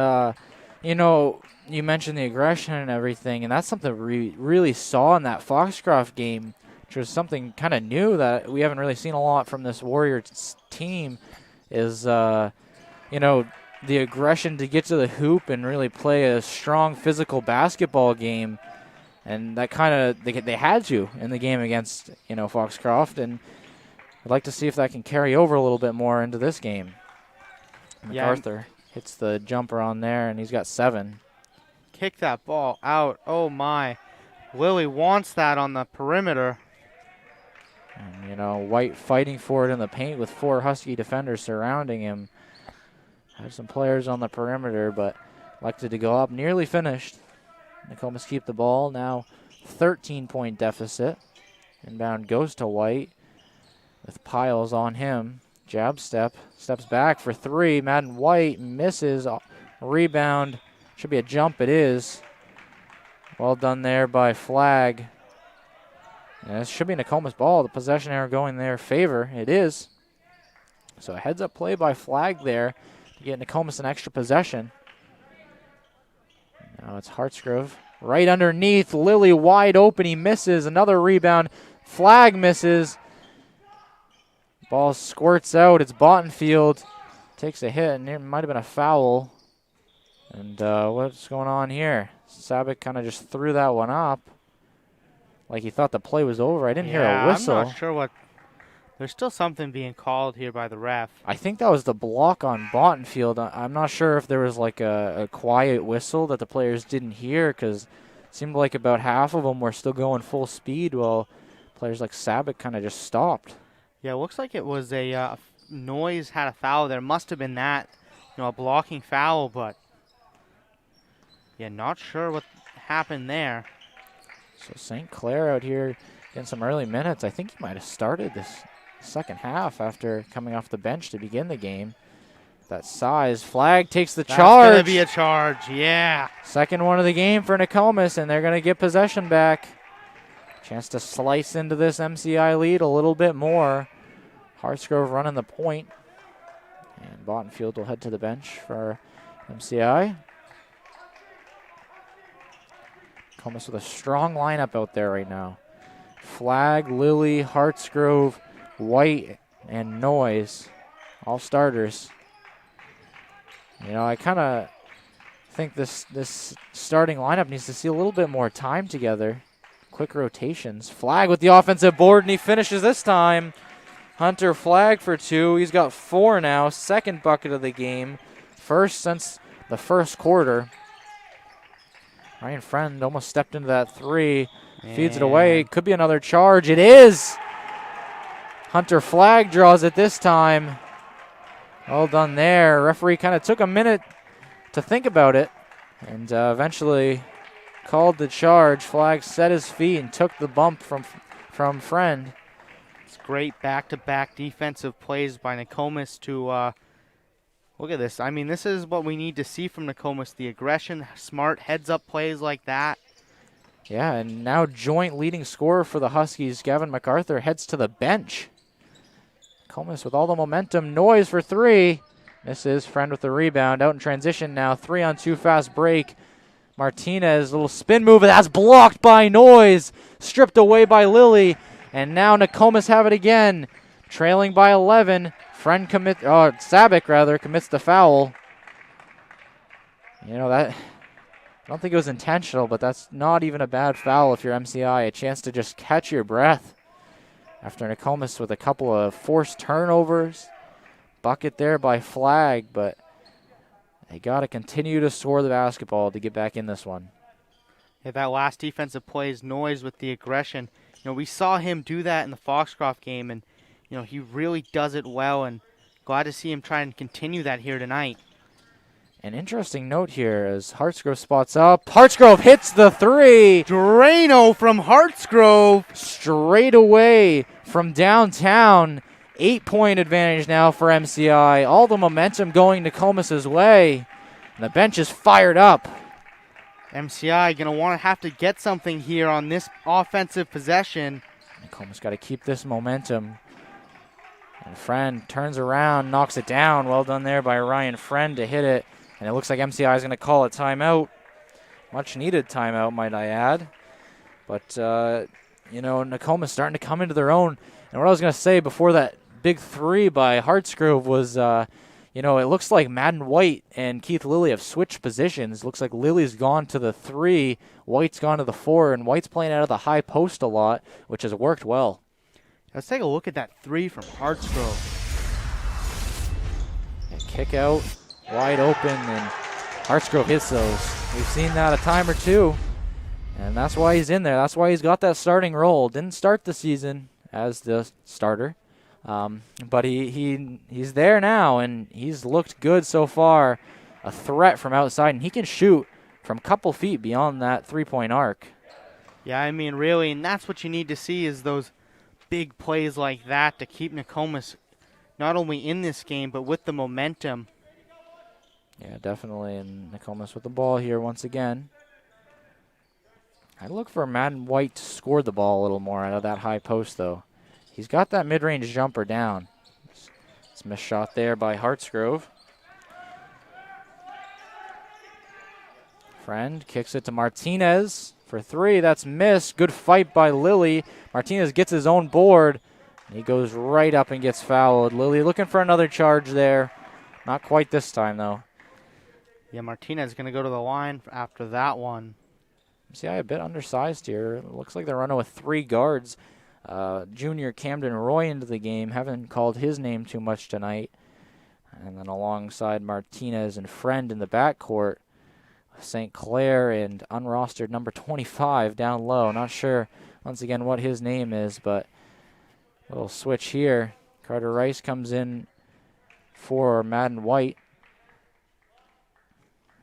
you mentioned the aggression and everything, and that's something we really saw in that Foxcroft game, which was something kind of new that we haven't really seen a lot from this Warriors team, is, the aggression to get to the hoop and really play a strong physical basketball game, and that kind of, they had to in the game against, Foxcroft, and I'd like to see if that can carry over a little bit more into this game. MacArthur hits the jumper on there, and he's got 7. Kick that ball out. Oh, my. Lilly wants that on the perimeter. And, White fighting for it in the paint with 4 Husky defenders surrounding him. Had some players on the perimeter, but elected to go up. Nearly finished. Nokomis keep the ball. Now 13-point deficit. Inbound goes to White with Piles on him. Jab step. Steps back for 3. Madden White misses. Rebound. Should be a jump. It is. Well done there by Flag. And this should be Nokomis ball. The possession error going their favor. It is. So a heads-up play by Flag there to get Nokomis an extra possession. Now it's Hartsgrove. Right underneath. Lilly wide open. He misses. Another rebound. Flag misses. Ball squirts out. It's Bottenfield. Takes a hit, and it might have been a foul. And what's going on here? Sabic kind of just threw that one up like he thought the play was over. I didn't hear a whistle. I'm not sure what. There's still something being called here by the ref. I think that was the block on Bottenfield. I'm not sure if there was like a quiet whistle that the players didn't hear, because it seemed like about half of them were still going full speed while players like Sabic kind of just stopped. Yeah, it looks like it was a Noise had a foul there. Must have been that, a blocking foul, but yeah, not sure what happened there. So St. Clair out here getting some early minutes. I think he might have started this second half after coming off the bench to begin the game. That size. Flag takes the charge. That's going to be a charge, yeah. Second one of the game for Nokomis, and they're going to get possession back. Chance to slice into this MCI lead a little bit more. Hartsgrove running the point. And Bottenfield will head to the bench for MCI. Nokomis with a strong lineup out there right now. Flag, Lilly, Hartsgrove, White, and Noise. All starters. I kind of think this starting lineup needs to see a little bit more time together. Quick rotations. Flag with the offensive board, and he finishes this time. Hunter Flag for 2. He's got 4 now. Second bucket of the game. First since the first quarter. Ryan Friend almost stepped into that 3. Feeds it away. Could be another charge. It is. Hunter Flag draws it this time. Well done there. Referee kind of took a minute to think about it. And eventually called the charge. Flag set his feet and took the bump from Friend. It's great back-to-back defensive plays by Nokomis to look at this. I mean, this is what we need to see from Nokomis, the aggression, smart heads-up plays like that. Yeah, and now joint leading scorer for the Huskies, Gavin MacArthur, heads to the bench. Nokomis with all the momentum. Noise for three. Misses. Friend with the rebound. Out in transition now. 3-on-2 fast break. Martinez, little spin move. That's blocked by Noise. Stripped away by Lilly. And now Nokomis have it again. Trailing by 11. Sabic commits the foul. You know, that, I don't think it was intentional, but that's not even a bad foul if you're MCI. A chance to just catch your breath after Nokomis with a couple of forced turnovers. Bucket there by Flag, but they got to continue to score the basketball to get back in this one. Yeah, that last defensive play is Noise with the aggression. You know, we saw him do that in the Foxcroft game, and you know, he really does it well, and glad to see him try and continue that here tonight. An interesting note here as Hartsgrove spots up. Hartsgrove hits the three. Drano from Hartsgrove. Straight away from downtown. 8-point advantage now for MCI. All the momentum going Nokomis' way. And the bench is fired up. MCI going to have to get something here on this offensive possession. Nokomis got to keep this momentum. And Friend turns around, knocks it down. Well done there by Ryan Friend to hit it. And it looks like MCI is going to call a timeout. Much needed timeout, might I add. But, you know, Nokomis starting to come into their own. And what I was going to say before that big three by Hartsgrove was, you know, it looks like Madden White and Keith Lilly have switched positions. Looks like Lilly's gone to the 3, White's gone to the 4, and White's playing out of the high post a lot, which has worked well. Let's take a look at that 3 from Hartsgrove. Kick out, wide open, and Hartsgrove hits those. We've seen that a time or two, and that's why he's in there. That's why he's got that starting role. Didn't start the season as the starter, but he's there now, and he's looked good so far. A threat from outside, and he can shoot from a couple feet beyond that three-point arc. Yeah, I mean, really, and that's what you need to see is those big plays like that to keep Nokomis not only in this game, but with the momentum. Yeah, definitely, and Nokomis with the ball here once again. I'd look for Madden White to score the ball a little more out of that high post, though. He's got that mid-range jumper down. It's a missed shot there by Hartsgrove. Friend kicks it to Martinez for 3. That's missed. Good fight by Lilly. Martinez gets his own board. He goes right up and gets fouled. Lilly looking for another charge there. Not quite this time, though. Yeah, Martinez is going to go to the line after that one. MCI a bit undersized here. Looks like they're running with 3 guards. Junior Camden Roy into the game. Haven't called his name too much tonight. And then alongside Martinez and Friend in the backcourt. St. Clair and unrostered number 25 down low. Not sure, once again, what his name is, but a little switch here. Carter Rice comes in for Madden White.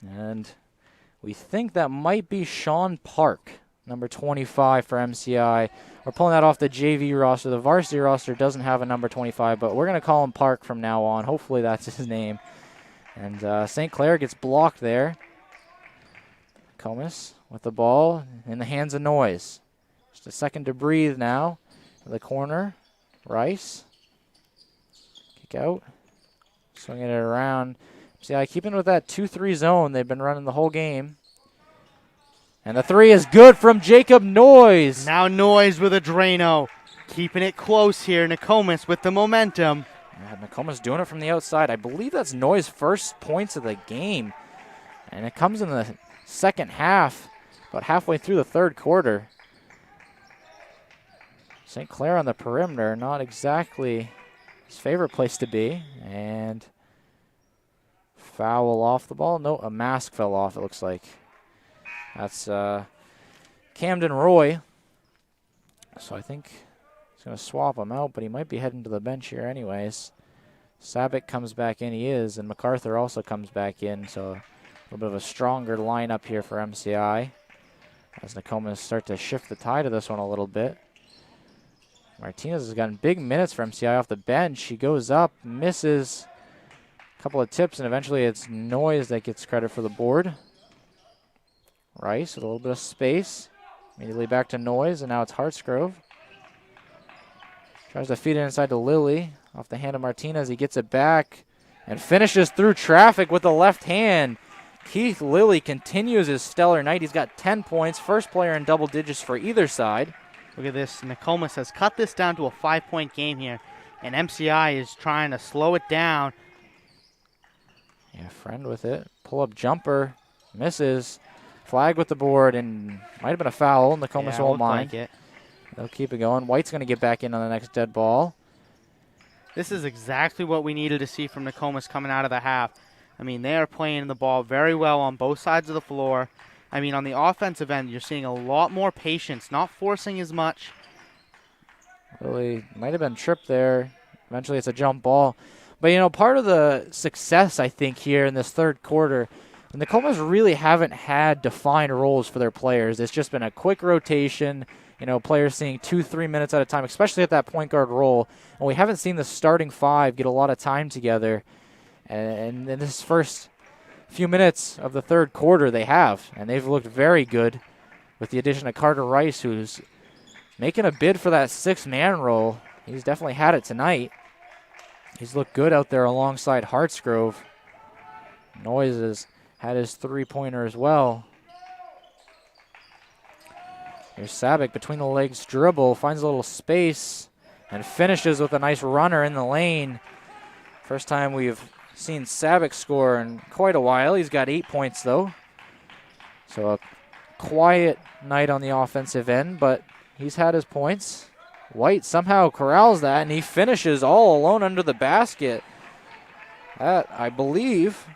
And we think that might be Sean Park, number 25 for MCI. We're pulling that off the JV roster. The varsity roster doesn't have a number 25, but we're going to call him Park from now on. Hopefully that's his name. And St. Clair gets blocked there. Nokomis with the ball in the hands of Noise. Just a second to breathe now. The corner. Rice. Kick out. Swinging it around. See, keeping with that 2-3 zone they've been running the whole game. And the 3 is good from Jacob Noise. Now Noise with a Drano. Keeping it close here. Nokomis with the momentum. Yeah, Nokomis doing it from the outside. I believe that's Noise' first points of the game. And it comes in the second half, about halfway through the third quarter. St. Clair on the perimeter, not exactly his favorite place to be. And foul off the ball. No, a mask fell off, it looks like. That's Camden Roy. So I think he's going to swap him out, but he might be heading to the bench here anyways. Sabic comes back in, he is, and MacArthur also comes back in, so a little bit of a stronger lineup here for MCI. as Nokomis start to shift the tide of this one a little bit. Martinez has gotten big minutes for MCI off the bench. She goes up, misses a couple of tips, and eventually it's Noise that gets credit for the board. Rice with a little bit of space. Immediately back to Noise, and now it's Hartsgrove. Tries to feed it inside to Lilly. Off the hand of Martinez, he gets it back and finishes through traffic with the left hand. Keith Lilly continues his stellar night. He's got 10 points, first player in double digits for either side. Look at this. Nokomis has cut this down to a 5-point game here, and MCI is trying to slow it down. Yeah, Friend with it. Pull-up jumper. Misses. Flag with the board, and might have been a foul. Nokomis won't mind. Like it. They'll keep it going. White's going to get back in on the next dead ball. This is exactly what we needed to see from Nokomis coming out of the half. I mean, they are playing the ball very well on both sides of the floor. I mean, on the offensive end, you're seeing a lot more patience, not forcing as much. Really might have been tripped there. Eventually it's a jump ball. But, you know, part of the success, I think, here in this third quarter, the Nokomis really haven't had defined roles for their players. It's just been a quick rotation, you know, players seeing 2-3 minutes at a time, especially at that point guard role. And we haven't seen the starting five get a lot of time together. And in this first few minutes of the third quarter they have, and they've looked very good with the addition of Carter Rice, who's making a bid for that six-man role. He's definitely had it tonight. He's looked good out there alongside Hartsgrove. Noise has had his three-pointer as well. Here's Sabic between the legs dribble, finds a little space, and finishes with a nice runner in the lane. First time we've seen Sabic score in quite a while. He's got 8 points, though. So a quiet night on the offensive end, but he's had his points. White somehow corrals that, and he finishes all alone under the basket. That, I believe,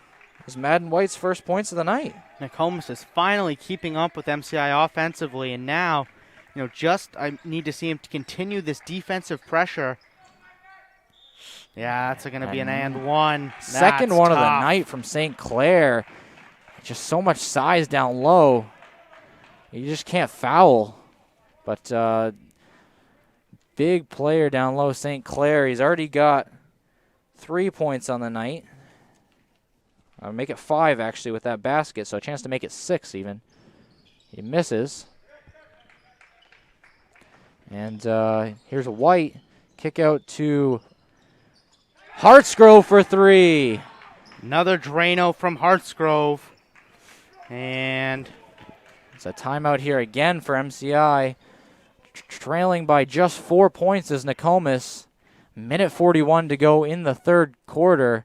is Madden White's first points of the night. Nokomis is finally keeping up with MCI offensively, and now, you know, I need to see him to continue this defensive pressure. Yeah, that's going to be an and one. Second That's one of the tough. night from St. Clair. Just so much size down low. You just can't foul. But big player down low, St. Clair. He's already got 3 points on the night. I'll make it 5, actually, with that basket, so a chance to make it 6 even. He misses. And here's a White. Kick out to Hartsgrove for 3. Another Drano from Hartsgrove. And it's a timeout here again for MCI. Trailing by just 4 points is Nokomis. Minute 41 to go in the third quarter.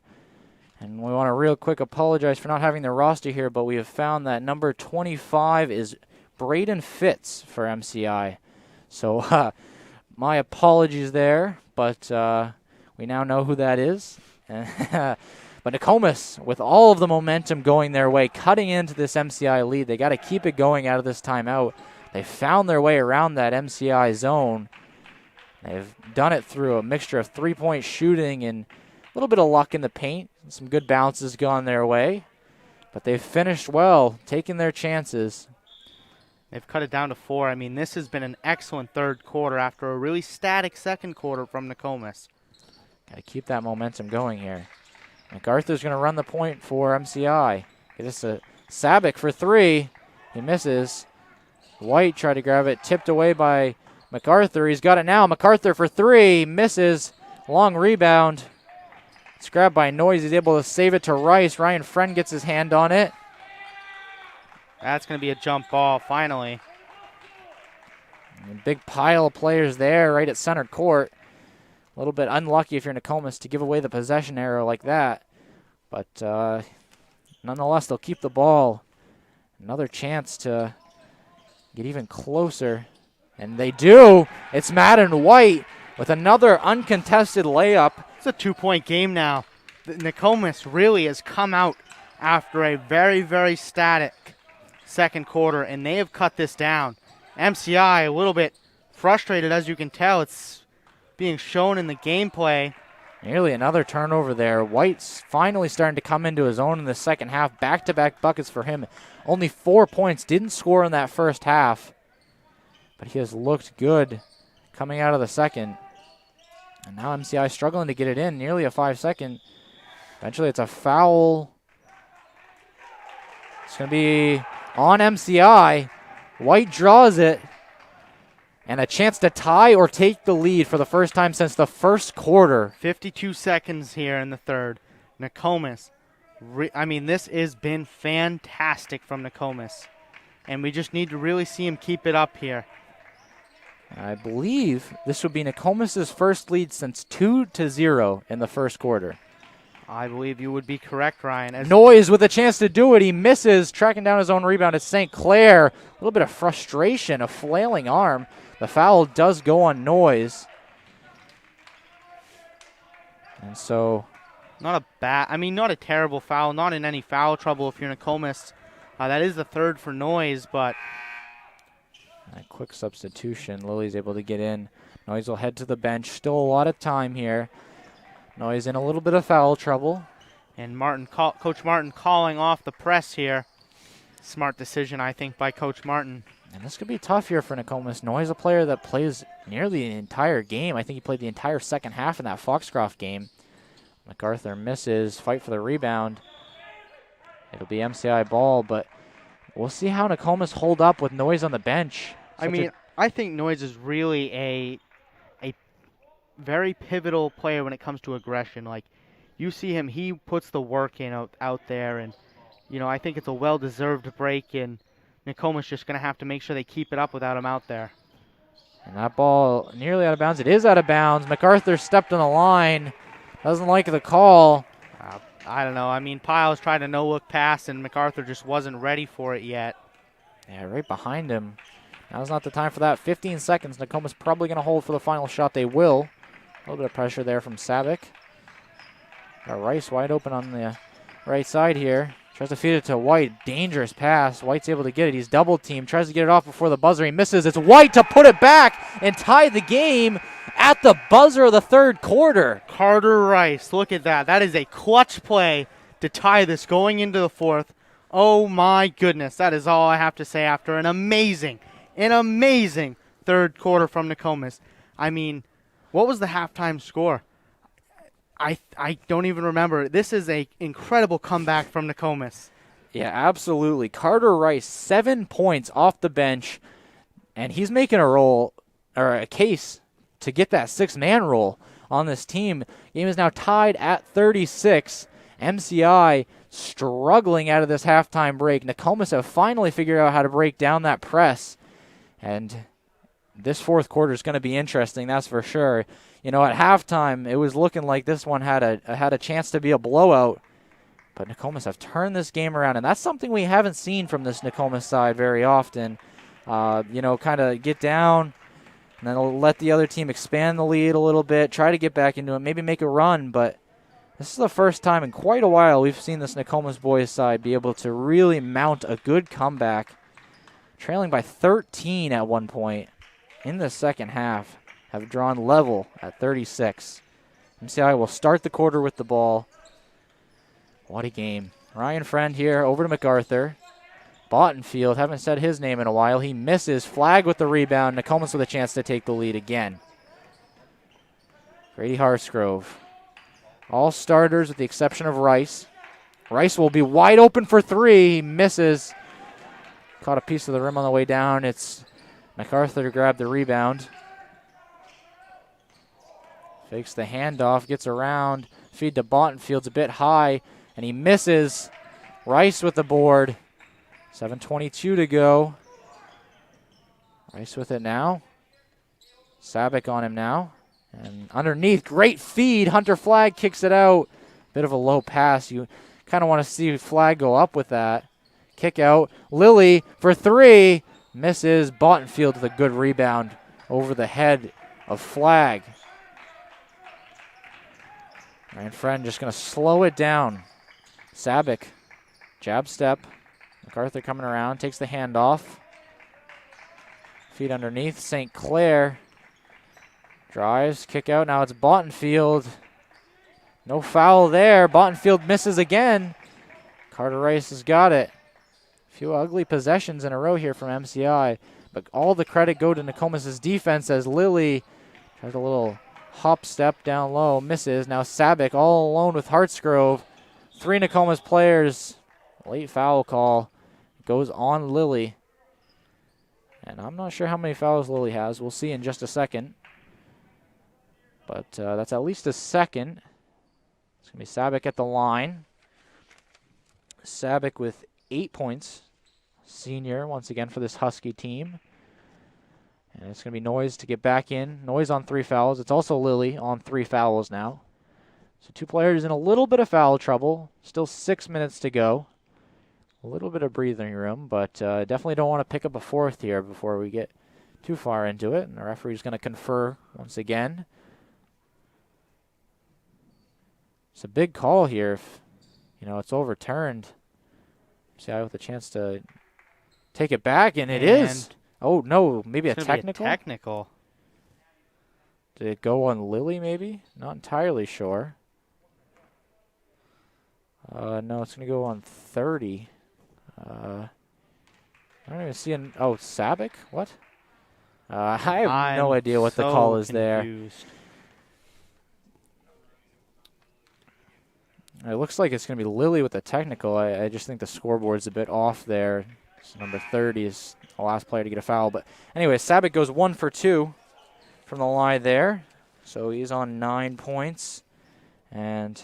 And we want to real quick apologize for not having the roster here, but we have found that number 25 is Braden Fitz for MCI. So my apologies there, but we now know who that is. But Nokomis, with all of the momentum going their way, cutting into this MCI lead, they got to keep it going out of this timeout. They found their way around that MCI zone. They've done it through a mixture of three-point shooting and a little bit of luck in the paint. Some good bounces gone their way. But they've finished well, taking their chances. they've cut it down to 4. I mean, this has been an excellent third quarter after a really static second quarter from Nokomis. Got to keep that momentum going here. MacArthur's going to run the point for MCI. Get this a Sabic for 3. He misses. White tried to grab it, tipped away by MacArthur. He's got it now. MacArthur for 3, misses. Long rebound. It's grabbed by Noise. He's able to save it to Rice. Ryan Friend gets his hand on it. That's going to be a jump ball, finally. A big pile of players there right at center court. A little bit unlucky if you're Nokomis to give away the possession arrow like that. But nonetheless, they'll keep the ball. Another chance to get even closer. And they do. It's Madden White with another uncontested layup. It's a 2-point game now. Nokomis really has come out after a very, very static second quarter, and they have cut this down. MCI a little bit frustrated, as you can tell. It's being shown in the gameplay. Nearly another turnover there. White's finally starting to come into his own in the second half. Back-to-back buckets for him. only 4 points. Didn't score in that first half, but he has looked good coming out of the second. And now MCI struggling to get it in, nearly a 5-second. Eventually it's a foul. It's going to be on MCI. White draws it. And a chance to tie or take the lead for the first time since the first quarter. 52 seconds here in the third. Nokomis. This has been fantastic from Nokomis. And we just need to really see him keep it up here. I believe this would be Nokomis' first lead since 2-0 in the first quarter. I believe you would be correct, Ryan. Noise with a chance to do it. He misses, tracking down his own rebound. It's St. Clair. A little bit of frustration, a flailing arm. The foul does go on Noise. And so... not a terrible foul. Not in any foul trouble if you're Nokomis. That is the third for Noise, but... a quick substitution. Lily's able to get in. Noise will head to the bench. Still a lot of time here. Noise in a little bit of foul trouble. And Coach Martin calling off the press here. Smart decision, I think, by Coach Martin. And this could be tough here for Nokomis. Noise, a player that plays nearly the entire game. I think he played the entire second half in that Foxcroft game. MacArthur misses. Fight for the rebound. It'll be MCI ball, but we'll see how Nokomis hold up with Noise on the bench. I think Noise is really a very pivotal player when it comes to aggression. Like, you see him, he puts the work in out there, and, I think it's a well-deserved break, and Nokomis just going to have to make sure they keep it up without him out there. And that ball nearly out of bounds. It is out of bounds. MacArthur stepped on the line. Doesn't like the call. I don't know. Piles tried a no-look pass, and MacArthur just wasn't ready for it yet. Yeah, right behind him. Now's not the time for that. 15 seconds. Nokomis probably going to hold for the final shot. They will. A little bit of pressure there from Savick. Got Rice wide open on the right side here. Tries to feed it to White. Dangerous pass. White's able to get it. He's double teamed. Tries to get it off before the buzzer. He misses. It's White to put it back and tie the game at the buzzer of the third quarter. Carter Rice. Look at that. That is a clutch play to tie this going into the fourth. Oh, my goodness. That is all I have to say after an amazing third quarter from Nokomis. What was the halftime score? I don't even remember. This is an incredible comeback from Nokomis. Yeah, absolutely. Carter Rice, 7 points off the bench, and he's making a case to get that six-man role on this team. Game is now tied at 36. MCI struggling out of this halftime break. Nokomis have finally figured out how to break down that press, and this fourth quarter is going to be interesting, that's for sure. At halftime, it was looking like this one had a chance to be a blowout, but Nokomis have turned this game around, and that's something we haven't seen from this Nokomis side very often. Kind of get down, and then let the other team expand the lead a little bit, try to get back into it, maybe make a run, but this is the first time in quite a while we've seen this Nokomis boys side be able to really mount a good comeback, trailing by 13 at one point in the second half. Have drawn level at 36. MCI will start the quarter with the ball. What a game. Ryan Friend here over to MacArthur. Bottenfield, haven't said his name in a while. He misses. Flag with the rebound. Nokomis with a chance to take the lead again. Grady Harsgrove. All starters with the exception of Rice. Rice will be wide open for three. He misses. Caught a piece of the rim on the way down. It's MacArthur to grab the rebound. Fakes the handoff, gets around, feed to Bottenfield's a bit high, and he misses. Rice with the board. 7:22 to go. Rice with it now. Savick on him now. And underneath, great feed. Hunter Flagg kicks it out. Bit of a low pass. You kind of want to see Flagg go up with that. Kick out. Lilly for three. Misses. Bottenfield with a good rebound over the head of Flagg. Ryan Friend just going to slow it down. Sabick, jab step. MacArthur coming around, takes the handoff. Feet underneath. St. Clair drives, kick out. Now it's Bottenfield. No foul there. Bottenfield misses again. Carter Rice has got it. A few ugly possessions in a row here from MCI, but all the credit go to Nokomis' defense as Lily tries a little hop step down low, misses. Now Sabic all alone with Hartsgrove. 3 Nokomis players. Late foul call goes on Lily. And I'm not sure how many fouls Lily has. We'll see in just a second. But that's at least a second. It's going to be Sabic at the line. Sabic with 8 points. Senior once again for this Husky team. And it's going to be Noise to get back in. Noise on 3 fouls. It's also Lily on 3 fouls now. So 2 players in a little bit of foul trouble. Still 6 minutes to go. A little bit of breathing room, but definitely don't want to pick up a 4th here before we get too far into it. And the referee's going to confer once again. It's a big call here if, it's overturned. MCI with a chance to take it back, and it is. Oh, no, maybe a technical? Technical. Did it go on Lily, maybe? Not entirely sure. No, it's going to go on 30. I don't even see an... Oh, Sabic? What? I have no idea what the call is confused. There. It looks like it's going to be Lily with the technical. I just think the scoreboard's a bit off there. So number 30 is the last player to get a foul. But anyway, Sabic goes 1 for 2 from the line there. So he's on 9 points. And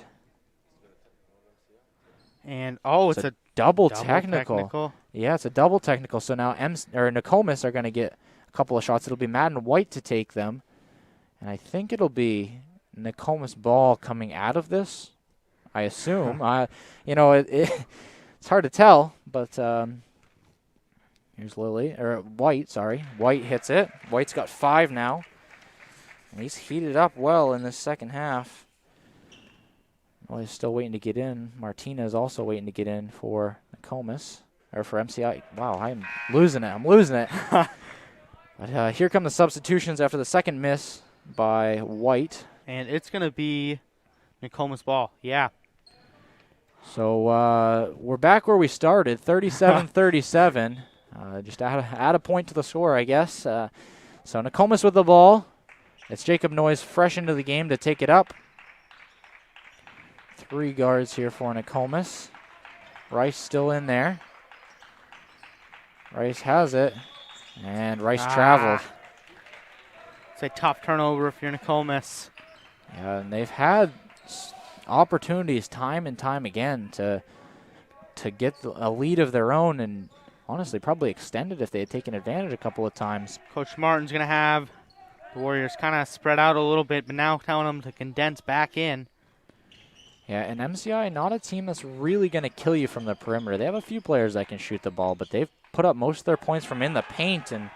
it's a double technical. Yeah, it's a double technical. So now Nokomis are going to get a couple of shots. It'll be Madden White to take them. And I think it'll be Nokomis ball coming out of this, I assume. It's hard to tell, but here's White, sorry. White hits it. White's got 5 now. And he's heated up well in this second half. Well, he's still waiting to get in. Martinez also waiting to get in for Nokomis, or for MCI. Wow, I'm losing it. But here come the substitutions after the second miss by White. And it's going to be Nokomis ball, yeah. So we're back where we started, 37-37. Just add a point to the score, I guess. So Nokomis with the ball. It's Jacob Noyes fresh into the game to take it up. 3 guards here for Nokomis. Rice still in there. Rice has it. And Rice traveled. It's a tough turnover if you're Nokomis. Yeah, and they've had opportunities time and time again to get a lead of their own, and honestly probably extend it if they had taken advantage a couple of times. Coach Martin's going to have the Warriors kind of spread out a little bit, but now telling them to condense back in. Yeah, and MCI, not a team that's really going to kill you from the perimeter. They have a few players that can shoot the ball, but they've put up most of their points from in the paint, and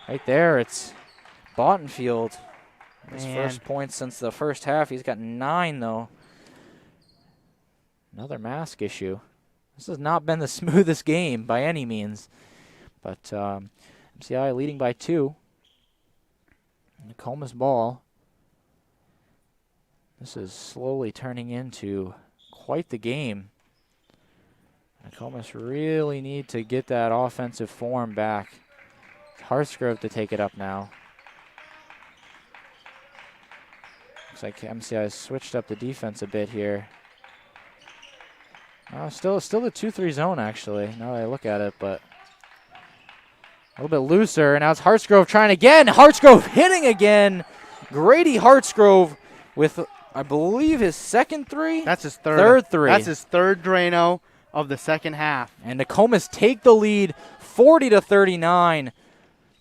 right there it's Bottenfield. His first points since the first half. He's got 9, though. Another mask issue. This has not been the smoothest game by any means, but MCI leading by 2. Nokomis ball. This is slowly turning into quite the game. Nokomis really need to get that offensive form back. Hartsgrove to take it up now. Looks like MCI has switched up the defense a bit here. Still the 2-3 zone, actually, now that I look at it, but a little bit looser. And now it's Hartsgrove trying again. Hartsgrove hitting again. Grady Hartsgrove with, I believe, his second 3? That's his third. Third 3. That's his third Drano of the second half. And Nokomis take the lead, 40-39.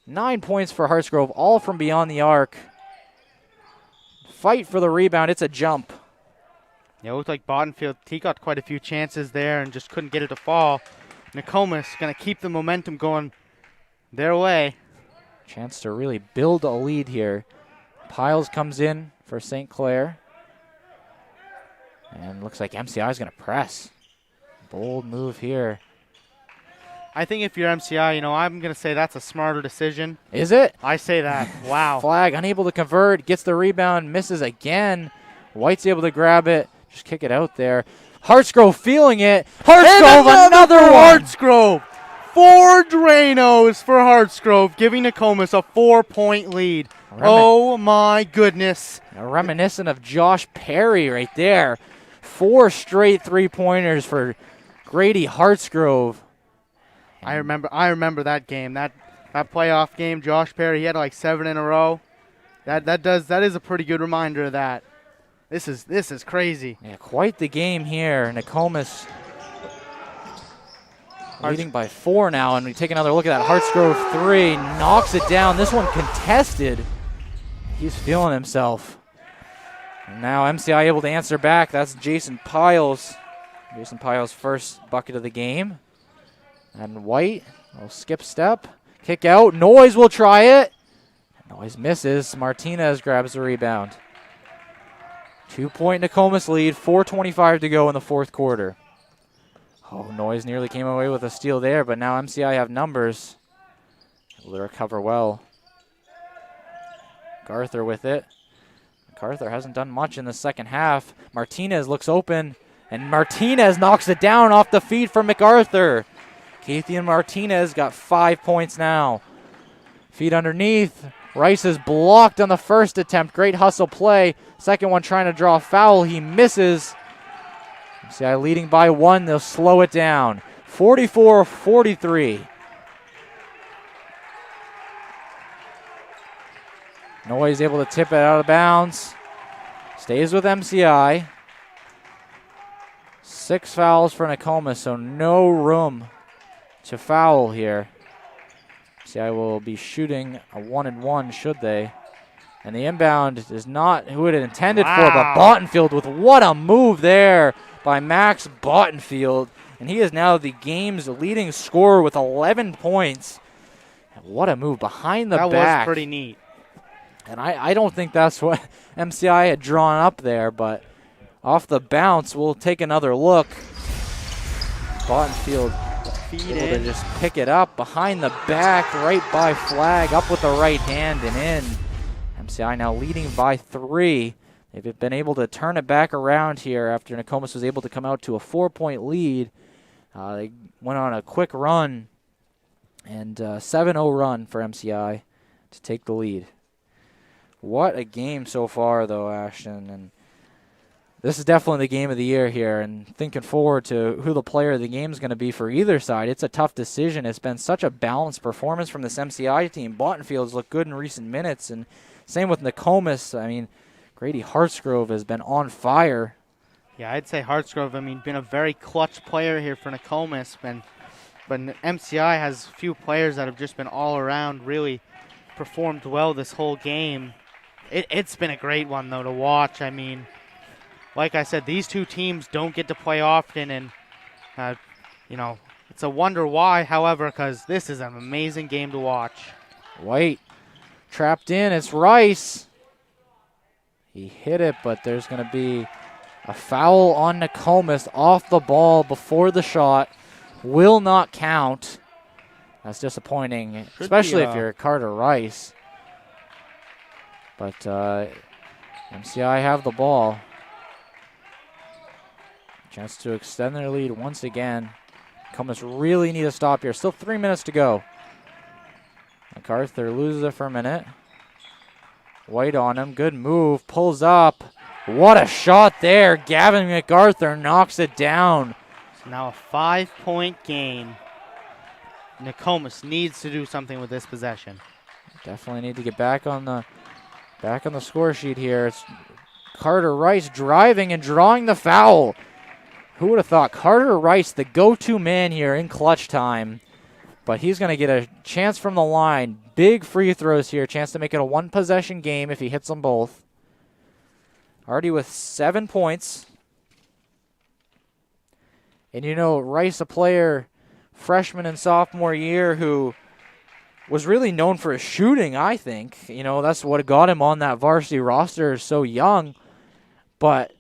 9 points for Hartsgrove, all from beyond the arc. Fight for the rebound. It's a jump. Yeah, it looked like Bottenfield, he got quite a few chances there and just couldn't get it to fall. Nokomis going to keep the momentum going their way. Chance to really build a lead here. Piles comes in for St. Clair. And looks like MCI is going to press. Bold move here. I think if you're MCI, I'm going to say that's a smarter decision. Is it? I say that. Wow. Flag, unable to convert, gets the rebound, misses again. White's able to grab it, just kick it out there. Hartsgrove feeling it. Hartsgrove, another one. Hartsgrove. 4 Dranos for Hartsgrove, giving Nokomis a 4-point lead. Oh my goodness. Reminiscent of Josh Perry right there. 4 straight 3-pointers for Grady Hartsgrove. I remember that game. That playoff game, Josh Perry, he had like 7 in a row. That is a pretty good reminder of that. This is crazy. Yeah, quite the game here. Nokomis leading by 4 now, and we take another look at that. Hartsgrove 3 knocks it down. This one contested. He's feeling himself. And now MCI able to answer back. That's Jason Piles. Jason Piles' first bucket of the game. And White will skip step. Kick out. Noyes will try it. Noyes misses. Martinez grabs the rebound. 2-point Nokomis lead. 4:25 to go in the fourth quarter. Oh, Noyes nearly came away with a steal there, but now MCI have numbers. Able to recover well. MacArthur with it. MacArthur hasn't done much in the second half. Martinez looks open, and Martinez knocks it down off the feed from MacArthur. Keithian Martinez got 5 points now. Feed underneath. Rice is blocked on the first attempt. Great hustle play. Second one trying to draw a foul. He misses. MCI leading by 1. They'll slow it down. 44-43. Noyes able to tip it out of bounds. Stays with MCI. 6 fouls for Nokomis, so no room to foul here. MCI will be shooting a 1-and-1 should they. And the inbound is not who it intended for, but Bottenfield with what a move there by Max Bottenfield. And he is now the game's leading scorer with 11 points. And what a move behind the back. That was pretty neat. And I don't think that's what MCI had drawn up there, but off the bounce, we'll take another look. Bottenfield able to just pick it up behind the back, right by flag, up with the right hand and in. MCI now leading by 3. They've been able to turn it back around here after Nokomis was able to come out to a 4-point lead. They went on a quick run, and 7-0 run for MCI to take the lead. What a game so far, though, Ashton. And this is definitely the game of the year here. And thinking forward to who the player of the game is going to be for either side, it's a tough decision. It's been such a balanced performance from this MCI team. Bottenfield's looked good in recent minutes, and same with Nokomis. I mean, Grady Hartsgrove has been on fire. Yeah, I'd say Hartsgrove, been a very clutch player here for Nokomis. But MCI has a few players that have just been all around, really performed well this whole game. It's been a great one, though, to watch. Like I said, these two teams don't get to play often, and, it's a wonder why, however, because this is an amazing game to watch. White trapped in. It's Rice. He hit it, but there's going to be a foul on Nokomis off the ball before the shot. Will not count. That's disappointing, especially if you're Carter Rice. But MCI have the ball. Chance to extend their lead once again. Nokomis really need to stop here. Still 3 minutes to go. MacArthur loses it for a minute. White on him. Good move. Pulls up. What a shot there. Gavin MacArthur knocks it down. So now a 5-point game. Nokomis needs to do something with this possession. Definitely need to get back on the score sheet here. It's Carter Rice driving and drawing the foul. Who would have thought? Carter Rice, the go-to man here in clutch time. But he's going to get a chance from the line. Big free throws here. Chance to make it a one-possession game if he hits them both. Already with 7 points. And Rice, a player, freshman and sophomore year, who was really known for his shooting, I think. That's what got him on that varsity roster so young. But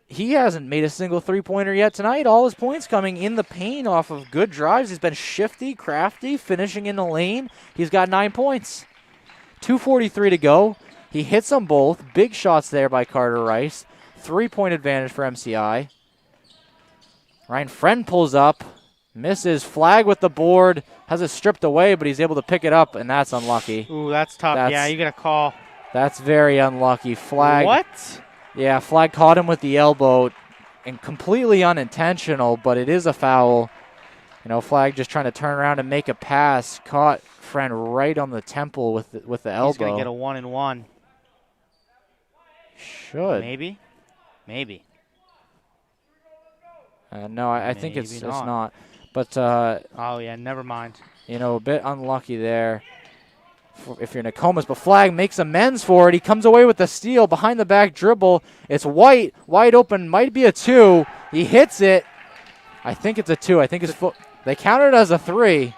he hasn't made a single three-pointer yet tonight. All his points coming in the paint off of good drives. He's been shifty, crafty, finishing in the lane. He's got 9 points. 2:43 to go. He hits them both. Big shots there by Carter Rice. 3-point advantage for MCI. Ryan Friend pulls up. Misses. Flag with the board. Has it stripped away, but he's able to pick it up, and that's unlucky. Ooh, that's tough. Yeah, you got to call. That's very unlucky. Flag. What? Yeah, flag caught him with the elbow, and completely unintentional, but it is a foul. You know, flag just trying to turn around and make a pass. Caught friend right on the temple with the elbow. He's going to get a 1-and-1. Should. Maybe. No, I think it's not. But, oh, yeah, never mind. You know, a bit unlucky there if you're Nokomis. But flag makes amends for it. He comes away with the steal behind the back dribble. It's White. Wide open. Might be a 2. He hits it. I think it's a 2. I think his foot. They counted it as a 3.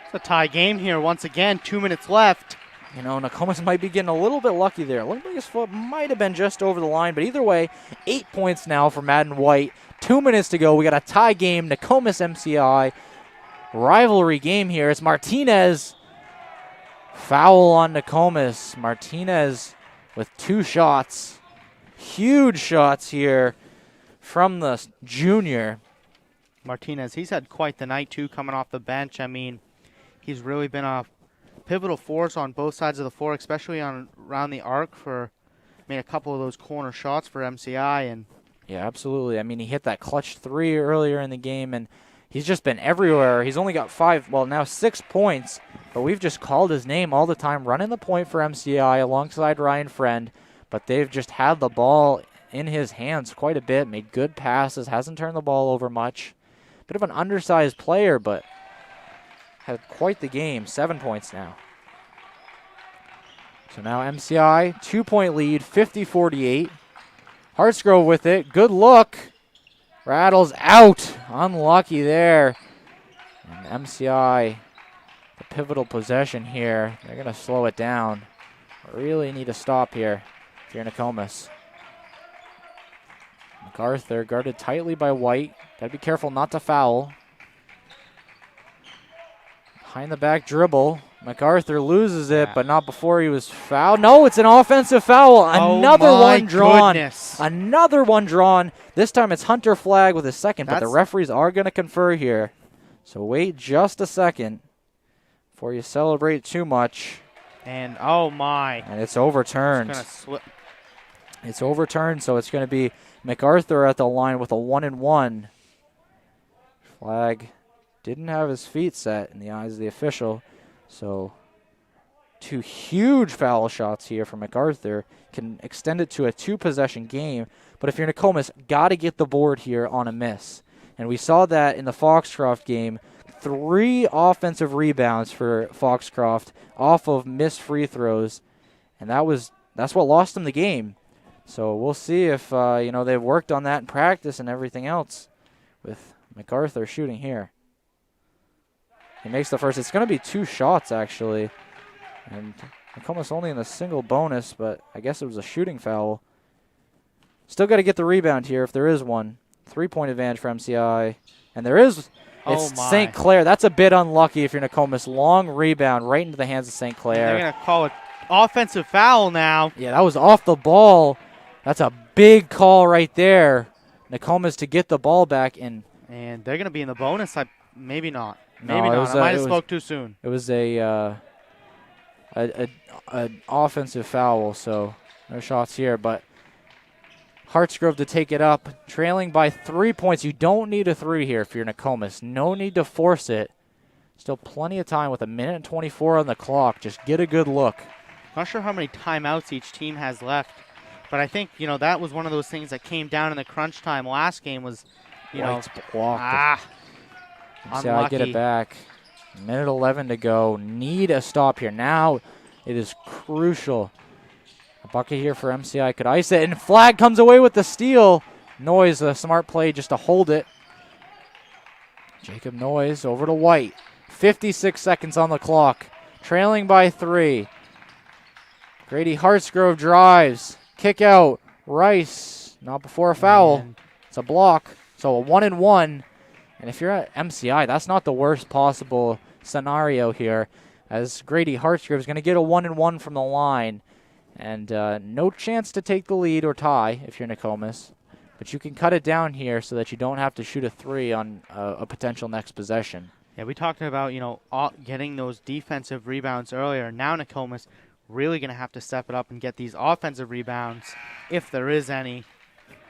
It's a tie game here once again. 2 minutes left. You know, Nokomis might be getting a little bit lucky there. Looked like his foot might have been just over the line. But either way, 8 points now for Madden White. 2 minutes to go. We got a tie game. Nokomis MCI. Rivalry game here. It's Martinez. Foul on Nokomis. Martinez with 2 shots. Huge shots here from the junior. Martinez, he's had quite the night, too, coming off the bench. I mean, he's really been a pivotal force on both sides of the floor, especially around the arc for made a couple of those corner shots for MCI. And yeah, absolutely. I mean, he hit that clutch 3 earlier in the game, and he's just been everywhere. He's only got 6 points, but we've just called his name all the time, running the point for MCI alongside Ryan Friend, but they've just had the ball in his hands quite a bit, made good passes, hasn't turned the ball over much. Bit of an undersized player, but had quite the game. 7 points now. So now MCI, 2-point lead, 50-48. Hartsgrove with it. Good look. Rattles out. Unlucky there. And MCI, the pivotal possession here. They're going to slow it down. Really need to stop here if you're Nokomis. MacArthur guarded tightly by White. Got to be careful not to foul. Behind the back dribble. MacArthur loses it, but not before he was fouled. No, it's an offensive foul. Another one drawn. Goodness. Another one drawn. This time it's Hunter Flag with his second, but the referees are going to confer here. So wait just a second before you celebrate too much. And, oh, my. And it's overturned. It's going to slip. It's overturned, so it's going to be MacArthur at the line with a 1-and-1. Flag didn't have his feet set in the eyes of the official. So 2 huge foul shots here from MacArthur can extend it to a 2-possession game. But if you're Nokomis, got to get the board here on a miss. And we saw that in the Foxcroft game. 3 offensive rebounds for Foxcroft off of missed free throws. And that's what lost them the game. So we'll see if they've worked on that in practice and everything else with MacArthur shooting here. He makes the first. It's going to be 2 shots, actually. And Nokomis only in the single bonus, but I guess it was a shooting foul. Still got to get the rebound here if there is one. 3-point advantage for MCI. And there is. It's St. Clair. That's a bit unlucky if you're Nokomis. Long rebound right into the hands of St. Clair. They're going to call it offensive foul now. Yeah, that was off the ball. That's a big call right there. Nokomis to get the ball back. And they're going to be in the bonus. Maybe not. No, Maybe not. I might have spoke too soon. It was an offensive foul, so no shots here. But Hartsgrove to take it up, trailing by 3 points. You don't need a 3 here if you're Nokomis. No need to force it. Still plenty of time with 1:24 on the clock. Just get a good look. Not sure how many timeouts each team has left, but I think that was one of those things that came down in the crunch time last game. Was White's blocked. MCI get it back. 1:11 to go. Need a stop here. Now it is crucial. A bucket here for MCI could ice it, and Flag comes away with the steal. Noyes, a smart play just to hold it. Jacob Noyes over to White. 56 seconds on the clock. Trailing by 3. Grady Hartsgrove drives. Kick out. Rice, not before a foul. It's a block. So a 1-and-1. And if you're at MCI, that's not the worst possible scenario here, as Grady Hartsgrove is going to get a 1-and-1 from the line. And no chance to take the lead or tie if you're Nokomis. But you can cut it down here so that you don't have to shoot a 3 on a potential next possession. Yeah, we talked about, getting those defensive rebounds earlier. Now Nokomis really going to have to step it up and get these offensive rebounds, if there is any.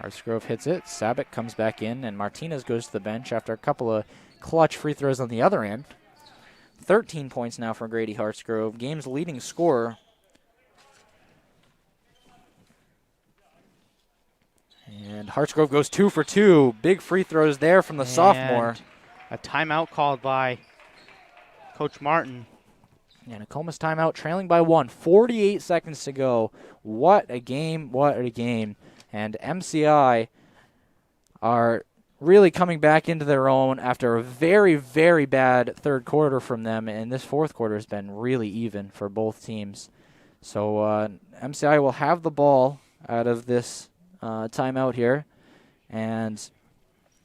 Hartsgrove hits it. Sabic comes back in, and Martinez goes to the bench after a couple of clutch free throws on the other end. 13 points now for Grady Hartsgrove, game's leading scorer. And Hartsgrove goes 2 for 2. Big free throws there from the sophomore. A timeout called by Coach Martin. And a Nokomis timeout, trailing by 1. 48 seconds to go. What a game, what a game. And MCI are really coming back into their own after a very, very bad third quarter from them. And this fourth quarter has been really even for both teams. So MCI will have the ball out of this timeout here. And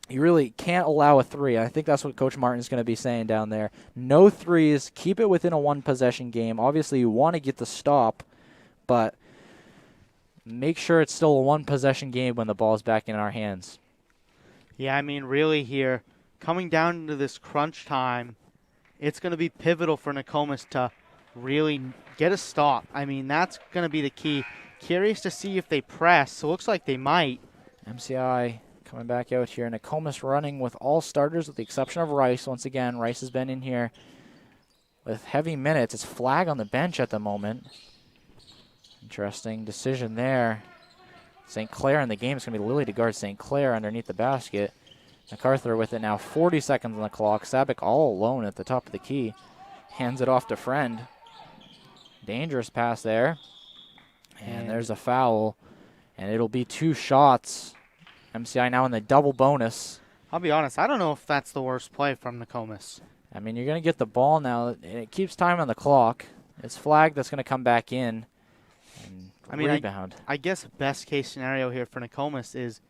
you really can't allow a 3. I think that's what Coach Martin is going to be saying down there. No 3s. Keep it within a one-possession game. Obviously, you want to get the stop, but make sure it's still a one-possession game when the ball's back in our hands. Yeah, I mean, really here, coming down into this crunch time, it's going to be pivotal for Nokomis to really get a stop. I mean, that's going to be the key. Curious to see if they press. So it looks like they might. MCI coming back out here. Nokomis running with all starters with the exception of Rice. Once again, Rice has been in here with heavy minutes. It's Flag on the bench at the moment. Interesting decision there. St. Clair in the game. It's going to be Lilly to guard St. Clair underneath the basket. MacArthur with it now. 40 seconds on the clock. Sabic all alone at the top of the key. Hands it off to Friend. Dangerous pass there. And there's a foul. And it'll be 2 shots. MCI now in the double bonus. I'll be honest, I don't know if that's the worst play from Nokomis. I mean, you're going to get the ball now, and it keeps time on the clock. It's Flag that's going to come back in and rebound. I guess best case scenario here for Nokomis is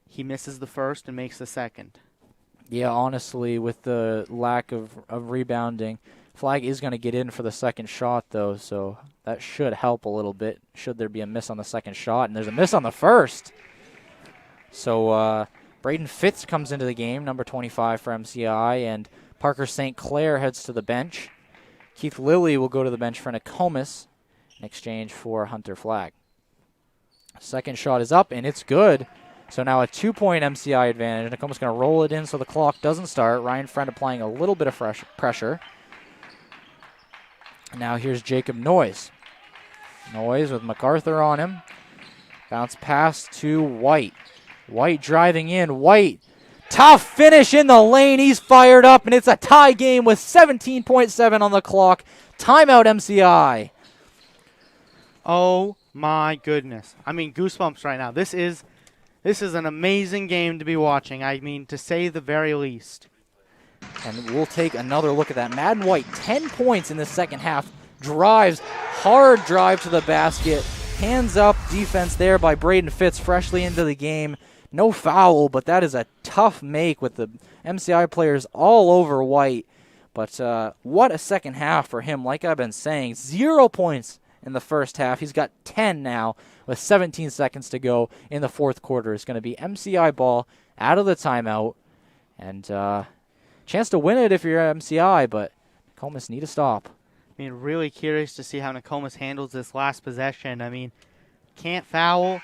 he misses the first and makes the second. Yeah, honestly, with the lack of rebounding, Flag is going to get in for the second shot, though, so that should help a little bit should there be a miss on the second shot. And there's a miss on the first. So Braden Fitz comes into the game, number 25 for MCI, and Parker St. Clair heads to the bench. Keith Lilly will go to the bench for Nokomis in exchange for Hunter Flag. Second shot is up, and it's good. So now a 2-point MCI advantage. Nokomis going to roll it in so the clock doesn't start. Ryan Friend applying a little bit of pressure. Now here's Jacob Noyes. Noyes with MacArthur on him. Bounce pass to White. White driving in. White, tough finish in the lane. He's fired up, and it's a tie game with 17.7 on the clock. Timeout, MCI. Oh, my goodness. I mean, goosebumps right now. This is an amazing game to be watching. I mean, to say the very least. And we'll take another look at that. Madden White, 10 points in the second half. Drives, hard drive to the basket. Hands up defense there by Braden Fitz, freshly into the game. No foul, but that is a tough make with the MCI players all over White. But what a second half for him. Like I've been saying, 0 points in the first half. He's got 10 now with 17 seconds to go in the fourth quarter. It's going to be MCI ball out of the timeout. And chance to win it if you're MCI, but Nokomis need a stop. I mean, really curious to see how Nokomis handles this last possession. I mean, can't foul.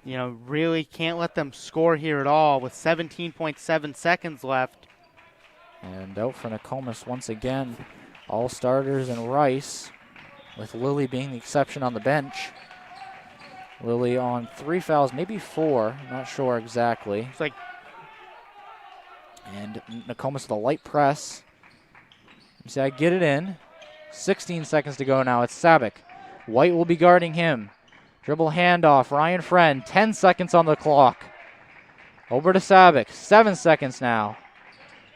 Really can't let them score here at all with 17.7 seconds left. And out for Nokomis once again. All starters and Rice, with Lilly being the exception on the bench. Lilly on 3 fouls, maybe 4, not sure exactly. It's like, and Nokomis with a light press. See, I get it in. 16 seconds to go now. It's Sabic. White will be guarding him. Dribble handoff. Ryan Friend. 10 seconds on the clock. Over to Sabic. 7 seconds now.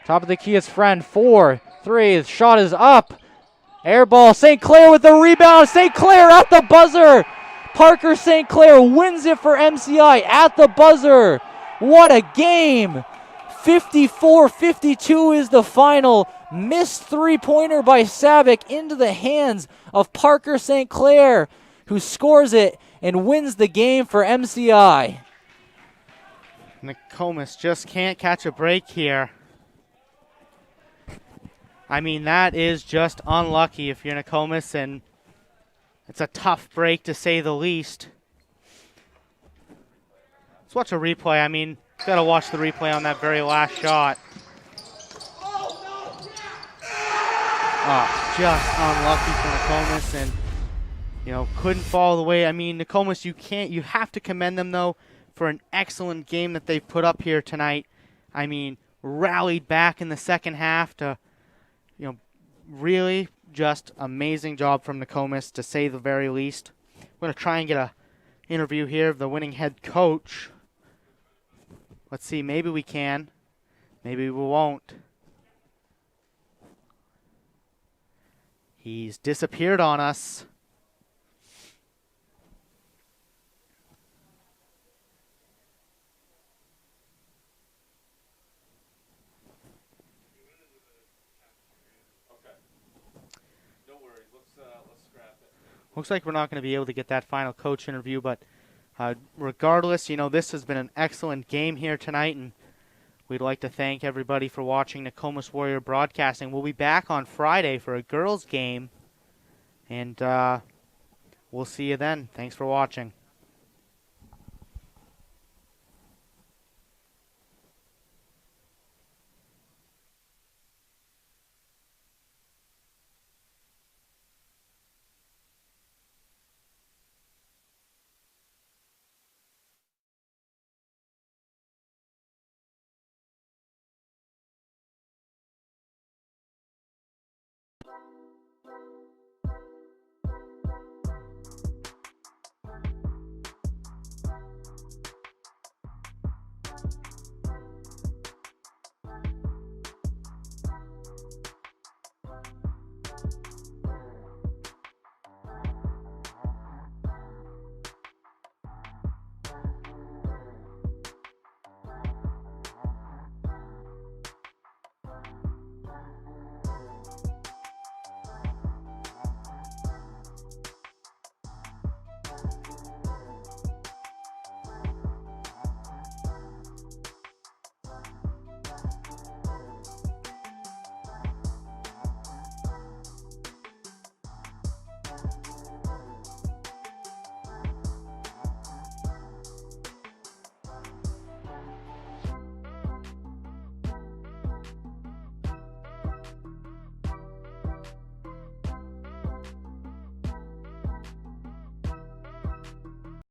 Top of the key is Friend. 4, 3. The shot is up. Air ball. St. Clair with the rebound. St. Clair at the buzzer. Parker St. Clair wins it for MCI at the buzzer. What a game. 54-52 is the final. Missed three-pointer by Sabic into the hands of Parker St. Clair, who scores it and wins the game for MCI. Nokomis just can't catch a break here. I mean, that is just unlucky if you're Nokomis, and it's a tough break to say the least. Let's watch a replay. I mean, got to watch the replay on that very last shot. Oh, just unlucky for Nokomis, and couldn't fall the way. I mean, Nokomis, you have to commend them though for an excellent game that they've put up here tonight. I mean, rallied back in the second half to, really just amazing job from Nokomis, to say the very least. We're going to try and get a interview here of the winning head coach. Let's see, maybe we can, maybe we won't. He's disappeared on us. Looks like we're not going to be able to get that final coach interview, but regardless, this has been an excellent game here tonight, and we'd like to thank everybody for watching Nokomis Warrior Broadcasting. We'll be back on Friday for a girls' game, and we'll see you then. Thanks for watching.